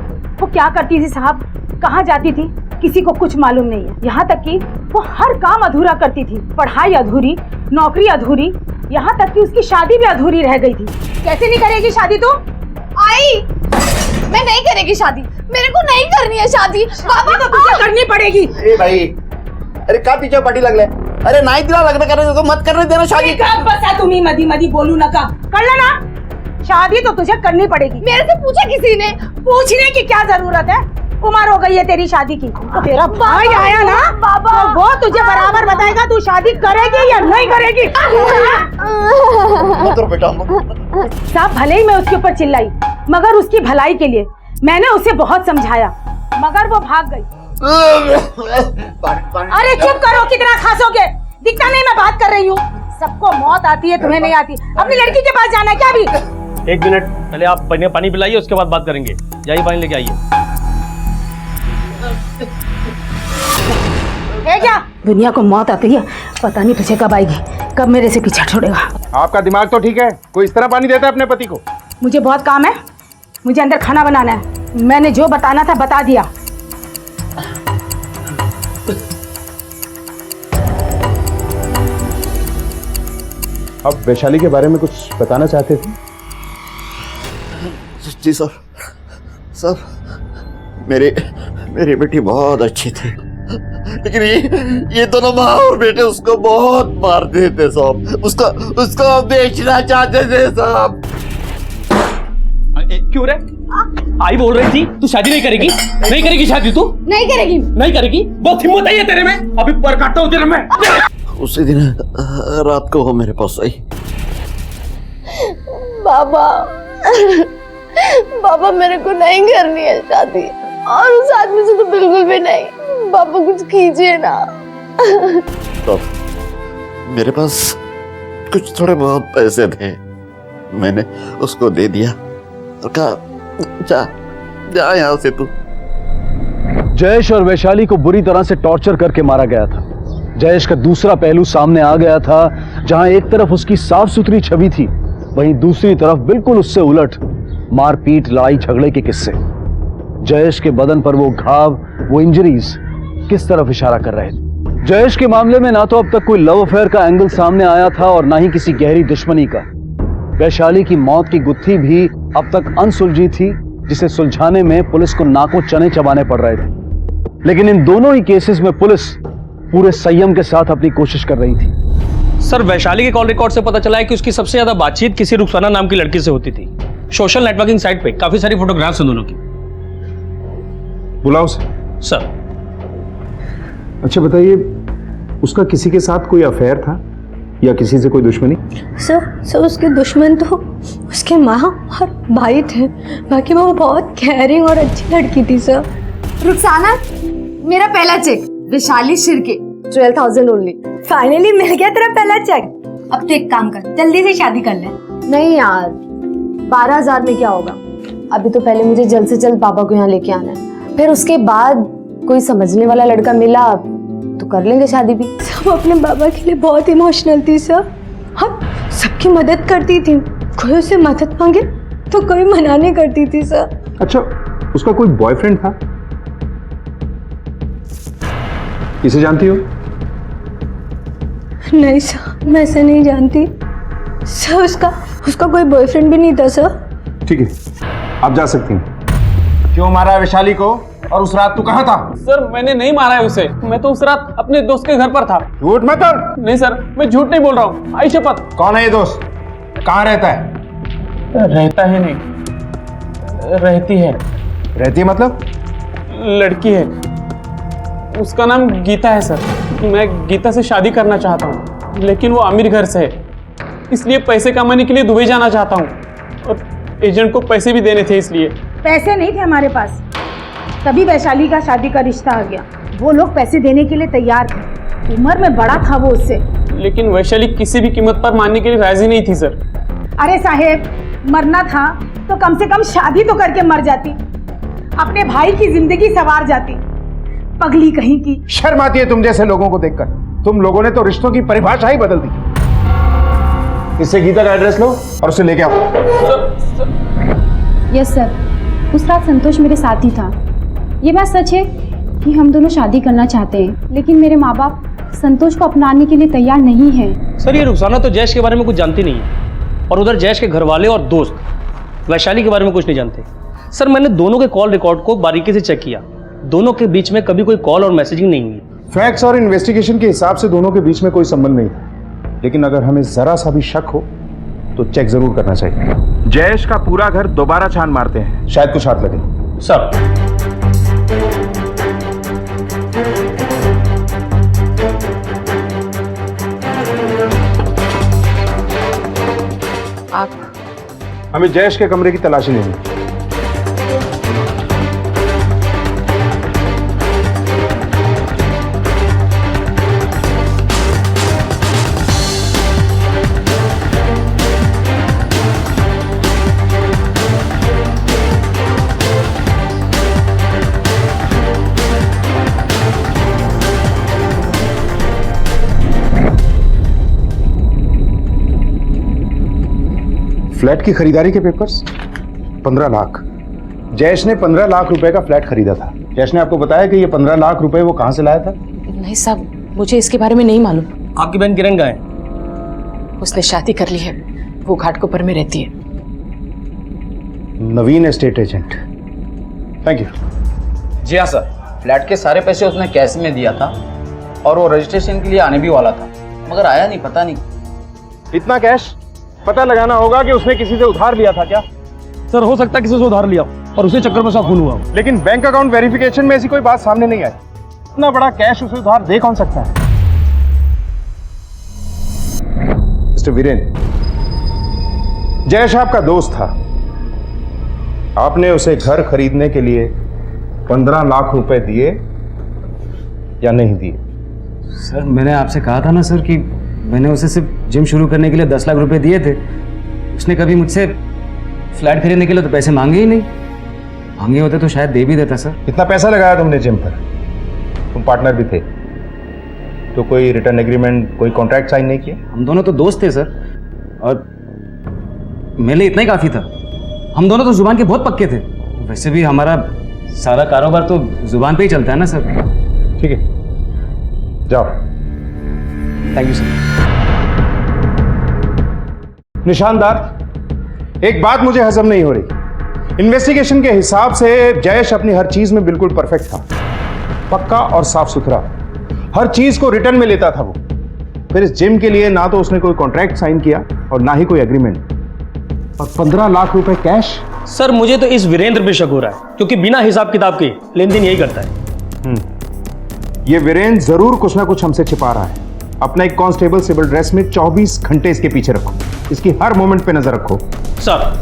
क्या करती थी साहब, कहाँ जाती थी, किसी को कुछ मालूम नहीं है। यहाँ तक कि वो हर काम अधूरा करती थी, पढ़ाई अधूरी, नौकरी अधूरी, यहाँ तक कि उसकी शादी भी अधूरी रह गई थी। कैसे नहीं करेगी शादी तू? आई, मैं नहीं करेगी शादी, मेरे को नहीं करनी है शादी। शादी तो तुझे करनी पड़ेगी। अरे भाई, अरे का पीछे पाठी लागले? अरे नाही तिला लग्न करायचं, मत करने देना शादी। बसा तुम्ही मधी मधी बोलू नका, कळलं ना? शादी तो तुझे करनी पड़ेगी। मेरे से पूछा किसी ने? पूछने की क्या जरूरत है? उम्र हो गई है तेरी शादी की। तो तेरा भाई आया ना बाबा, तो वो तुझे बराबर बताएगा तू शादी करेगी या नहीं करेगी। बेटा साहब भले ही मैं उसके ऊपर चिल्लाई, मगर उसकी भलाई के लिए मैंने उसे बहुत समझाया, मगर वो भाग गई। अरे चुप करो, कितना खासोगे? दिखता नहीं मैं बात कर रही हूँ। सबको मौत आती है, तुम्हें नहीं आती। अपनी लड़की के पास जाना है क्या अभी? 1 मिनट, पहले आप पानी पिलाइए, उसके बाद बात करेंगे। जाइए पानी लेके आइए। क्या दुनिया को मौत आती है, पता नहीं तुझे कब आएगी, कब मेरे से पीछा छोड़ेगा। आपका दिमाग तो ठीक है, कोई इस तरह पानी देता है अपने पति को? मुझे बहुत काम है, मुझे अंदर खाना बनाना है। मैंने जो बताना था बता दिया। अब वैशाली के बारे में कुछ बताना चाहते थे? जी सर, मेरी बेटी बहुत अच्छी थी, लेकिन ये दोनों माँ और बेटे उसको बहुत मारते थे साहब। उसको बेचना चाहते थे साहब। क्यों रे? आई बोल रही थी तू शादी नहीं करेगी, नहीं करेगी शादी, तू नहीं करेगी। बहुत हिम्मत है तेरे में, अभी पर काटता हूँ तेरे में। उसी दिन रात को वो मेरे पास आई। बाबा मेरे को नहीं करनी है शादी, और उस आदमी से तो बिल्कुल भी नहीं। बाबा कुछ कीजिए ना। तो मेरे पास कुछ थोड़े बहुत पैसे थे, मैंने उसको दे दिया और कहा जा यहाँ से तू। जयेश और वैशाली को बुरी तरह से टॉर्चर करके मारा गया था। जयेश का दूसरा पहलू सामने आ गया था, जहां एक तरफ उसकी साफ सुथरी छवि थी, वहीं दूसरी तरफ बिल्कुल उससे उलट मारपीट, लड़ाई झगड़े के किस्से। जयेश के बदन पर वो घाव, वो इंजरीज किस तरफ इशारा कर रहे थे? जयेश के मामले में ना तो अब तक कोई लव अफेयर का एंगल सामने आया था और ना ही किसी गहरी दुश्मनी का। वैशाली की मौत की गुत्थी भी अब तक अनसुलझी थी, जिसे सुलझाने में पुलिस को नाकों चने चबाने पड़ रहे थे। लेकिन इन दोनों ही केसेस में पुलिस पूरे संयम के साथ अपनी कोशिश कर रही थी। सर, वैशाली के कॉल रिकॉर्ड से पता चला है कि उसकी सबसे ज्यादा बातचीत किसी रुखसाना नाम की लड़की से होती थी। सोशल नेटवर्किंग साइट पे काफी सारी फोटोग्राफ्स हैं दोनों की। बुलाओ सर। अच्छा बताइए, उसका किसी के साथ कोई अफेयर था या किसी से कोई दुश्मनी? सर उसके दुश्मन तो उसके माँ और भाई थे, बाकी वो बहुत केयरिंग और अच्छी लड़की थी सर। रुखसाना, मेरा पहला cheque Vaishali Shirke 12,000 only. Finally मिल गया तेरा पहला चेक। अब तो एक काम कर, जल्दी से शादी कर ले। नहीं यार, 12,000 में क्या होगा? अभी तो पहले मुझे जल्द से जल्द पापा को यहाँ लेके आना है, फिर उसके बाद कोई समझने वाला लड़का मिला तो कर लेंगे शादी भी। सब अपने बाबा के लिए बहुत इमोशनल थी सर, हम सबकी मदद करती थी। कोई उसे मदद मांगे तो कोई मना नहीं करती थी सर। अच्छा, उसका कोई बॉयफ्रेंड था? इसे जानती हो? नहीं सर, मैं इसे नहीं जानती सर। उसका कोई बॉयफ्रेंड भी नहीं था सर। ठीक है, आप जा सकती हैं। क्यों मारा वैशाली को, और उस रात तू कहाँ था? सर, मैंने नहीं मारा है उसे, मैं तो उस रात अपने दोस्त के घर पर था। झूठ मत बोल। नहीं सर, मैं झूठ नहीं बोल रहा हूँ, आई शपथ। कौन है ये दोस्त? कहाँ रहता है? रहता है नहीं, रहती है। रहती है मतलब? लड़की है, उसका नाम गीता है सर। मैं गीता से शादी करना चाहता हूँ, लेकिन वो अमीर घर से है, इसलिए पैसे कमाने के लिए दुबई जाना चाहता हूँ, और एजेंट को पैसे भी देने थे इसलिए। पैसे नहीं थे हमारे पास, तभी वैशाली का शादी का रिश्ता आ गया। वो लोग पैसे देने के लिए तैयार थे, उम्र में बड़ा था वो उससे। लेकिन वैशाली किसी भी कीमत पर मानने के लिए राजी नहीं थी सर। अरे साहेब, मरना था तो कम से कम शादी तो करके मर जाती, अपने भाई की जिंदगी संवार जाती। पगली कहीं की। शर्म आती है तुम जैसे लोगों को देखकर। तुम लोगों ने तो रिश्तों की परिभाषा ही बदल दी। इससे गीता का एड्रेस लो और उसे लेके आओ। यस सर, उस रात संतोष मेरे साथ ही था। ये बात सच है कि हम दोनों शादी करना चाहते हैं, लेकिन मेरे माँ बाप संतोष को अपनाने के लिए तैयार नहीं है। सर, ये रुखसाना तो जयेश के बारे में कुछ जानती नहीं है, और उधर जयेश के घर वाले और दोस्त वैशाली के बारे में कुछ नहीं जानते। सर, मैंने दोनों के कॉल रिकॉर्ड को बारीकी से चेक किया, दोनों के बीच में कभी कोई कॉल और मैसेजिंग नहीं हुई। फैक्ट्स और इन्वेस्टिगेशन के हिसाब से दोनों के बीच में कोई संबंध नहीं था, लेकिन अगर हमें जरा सा भी शक हो तो चेक जरूर करना चाहिए। जयेश का पूरा घर दोबारा छान मारते हैं, शायद कुछ हाथ लगे। सर, हमें जयेश के कमरे की तलाशी लेनी है। फ्लैट की खरीदारी के पेपर्स 15 लाख। जयेश ने 15 लाख रुपए का फ्लैट खरीदा था। जयेश ने आपको बताया कि ये 15 लाख रुपए वो कहां से लाया था? नहीं साहब, मुझे इसके बारे में नहीं मालूम। आपकी बहन किरण कहाँ है? उसने शादी कर ली है, वो घाटकोपर में रहती है। नवीन एस्टेट एजेंट, थैंक यू। जी हाँ सर, फ्लैट के सारे पैसे उसने कैश में दिया था और वो रजिस्ट्रेशन के लिए आने भी वाला था, मगर आया नहीं, पता नहीं। इतना कैश? पता लगाना होगा कि उसने किसी से उधार लिया था क्या? सर हो सकता है किसी से उधार लिया और उसे चक्कर में सा खून हुआ। लेकिन बैंक अकाउंट वेरिफिकेशन में ऐसी कोई बात सामने नहीं आई। इतना बड़ा कैश उसे उधार दे कौन सकता है? मिस्टर वीरेंद्र, जयेश आपका दोस्त था। आपने उसे घर खरीदने के लिए 15 लाख रुपए दिए या नहीं दिए? सर मैंने आपसे कहा था ना सर कि मैंने उसे सिर्फ जिम शुरू करने के लिए 10 लाख रुपए दिए थे। उसने कभी मुझसे फ्लैट खरीदने के लिए तो पैसे मांगे ही नहीं। मांगे होते तो शायद दे भी देता सर। इतना पैसा लगाया तुमने जिम पर, तुम पार्टनर भी थे, तो कोई रिटर्न एग्रीमेंट, कोई कॉन्ट्रैक्ट साइन नहीं किया? हम दोनों तो दोस्त थे सर, और मेरे लिए इतना ही काफी था। हम दोनों तो जुबान के बहुत पक्के थे। वैसे भी हमारा सारा कारोबार तो जुबान पे ही चलता है ना सर। ठीक है, जाओ। Thank you sir. निशानदार, एक बात मुझे हजम नहीं हो रही। इन्वेस्टिगेशन के हिसाब से जयेश अपनी हर चीज में बिल्कुल परफेक्ट था, पक्का और साफ सुथरा। हर चीज को रिटर्न में लेता था वो। फिर इस जिम के लिए ना तो उसने कोई कॉन्ट्रैक्ट साइन किया और ना ही कोई एग्रीमेंट, और 15 लाख रुपए कैश। सर मुझे तो इस वीरेंद्र पे शक हो रहा है, क्योंकि बिना हिसाब किताब के लेन देन यही करता है। ये वीरेंद्र जरूर कुछ ना कुछ हमसे छिपा रहा है। अपना एक कांस्टेबल सिविल ड्रेस में 24 घंटे इसके पीछे रखो, इसकी हर मोमेंट पे नजर रखो। सर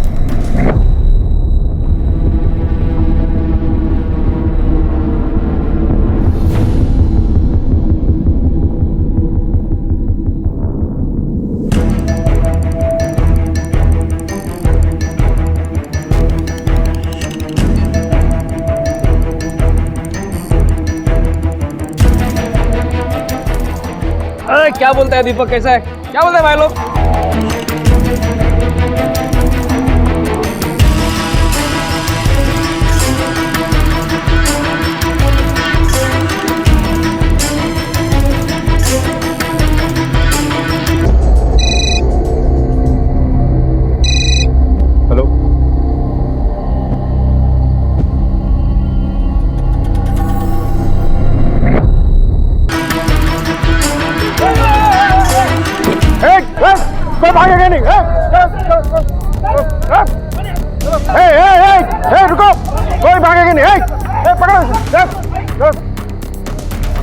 क्या बोलता है दीपक, कैसा है? क्या बोलते हैं भाई लोग? हेलो, कोई भागेगा नहीं। रुको, कोई भागेगा नहीं। पकड़ो,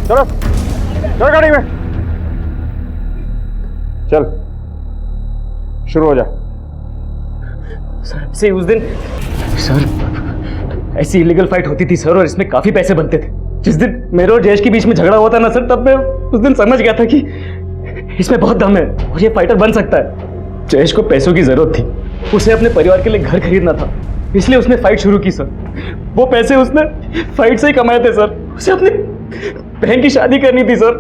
चलो चलो गाड़ी में चल, शुरू हो जा। सर से उस दिन सर ऐसी इलीगल फाइट होती थी सर, और इसमें काफी पैसे बनते थे। जिस दिन मेरे और जयेश के बीच में झगड़ा हुआ था ना सर, तब मैं उस दिन समझ गया था कि इसमें बहुत दम है और ये फाइटर बन सकता है। जयेश को पैसों की जरूरत थी, उसे अपने परिवार के लिए घर खरीदना था, इसलिए उसने फाइट शुरू की सर। वो पैसे उसने फाइट से ही कमाए थे सर। उसे अपनी बहन की शादी करनी थी सर।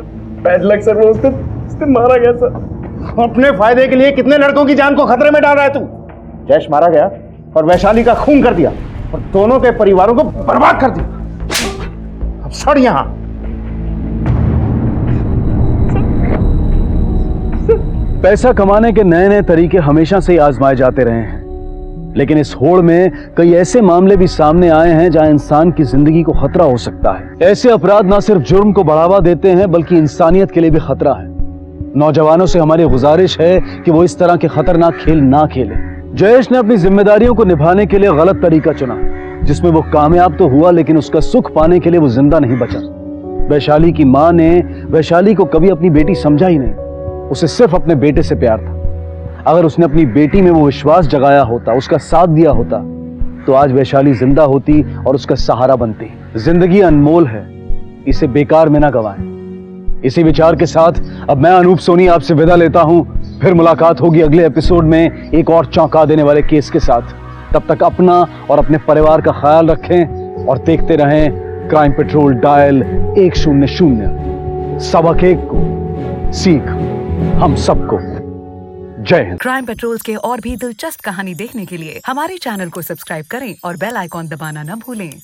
बैड लक सर, वो उसने मारा गया सर। अपने फायदे के लिए कितने लड़कों की जान को खतरे में डाल रहा है तू? जयेश मारा गया और वैशाली का खून कर दिया और दोनों के परिवारों को बर्बाद कर दिया। अब सड़ यहां। पैसा कमाने के नए नए तरीके हमेशा से ही आजमाए जाते रहे हैं, लेकिन इस होड़ में कई ऐसे मामले भी सामने आए हैं जहां इंसान की जिंदगी को खतरा हो सकता है। ऐसे अपराध न सिर्फ जुर्म को बढ़ावा देते हैं बल्कि इंसानियत के लिए भी खतरा है। नौजवानों से हमारी गुजारिश है कि वो इस तरह के खतरनाक खेल ना खेलें। जयेश ने अपनी जिम्मेदारियों को निभाने के लिए गलत तरीका चुना, जिसमें वो कामयाब तो हुआ लेकिन उसका सुख पाने के लिए वो जिंदा नहीं बचा। वैशाली की मां ने वैशाली को कभी अपनी बेटी समझा ही नहीं, उसे सिर्फ अपने बेटे से प्यार था। अगर उसने अपनी बेटी में वो विश्वास जगाया होता, उसका साथ दिया होता, तो आज वैशाली जिंदा होती और उसका सहारा बनती। जिंदगी अनमोल है, इसे बेकार में ना गवाएं। इसी विचार के साथ अब मैं अनूप सोनी आपसे विदा लेता हूं। फिर मुलाकात होगी अगले एपिसोड में एक और चौंका देने वाले केस के साथ। तब तक अपना और अपने परिवार का ख्याल रखें और देखते रहें क्राइम पेट्रोल डायल 100। सबक एक को सीख हम सबको। जय हिंद। क्राइम पेट्रोल के और भी दिलचस्प कहानी देखने के लिए हमारे चैनल को सब्सक्राइब करें और बेल आइकॉन दबाना न भूलें।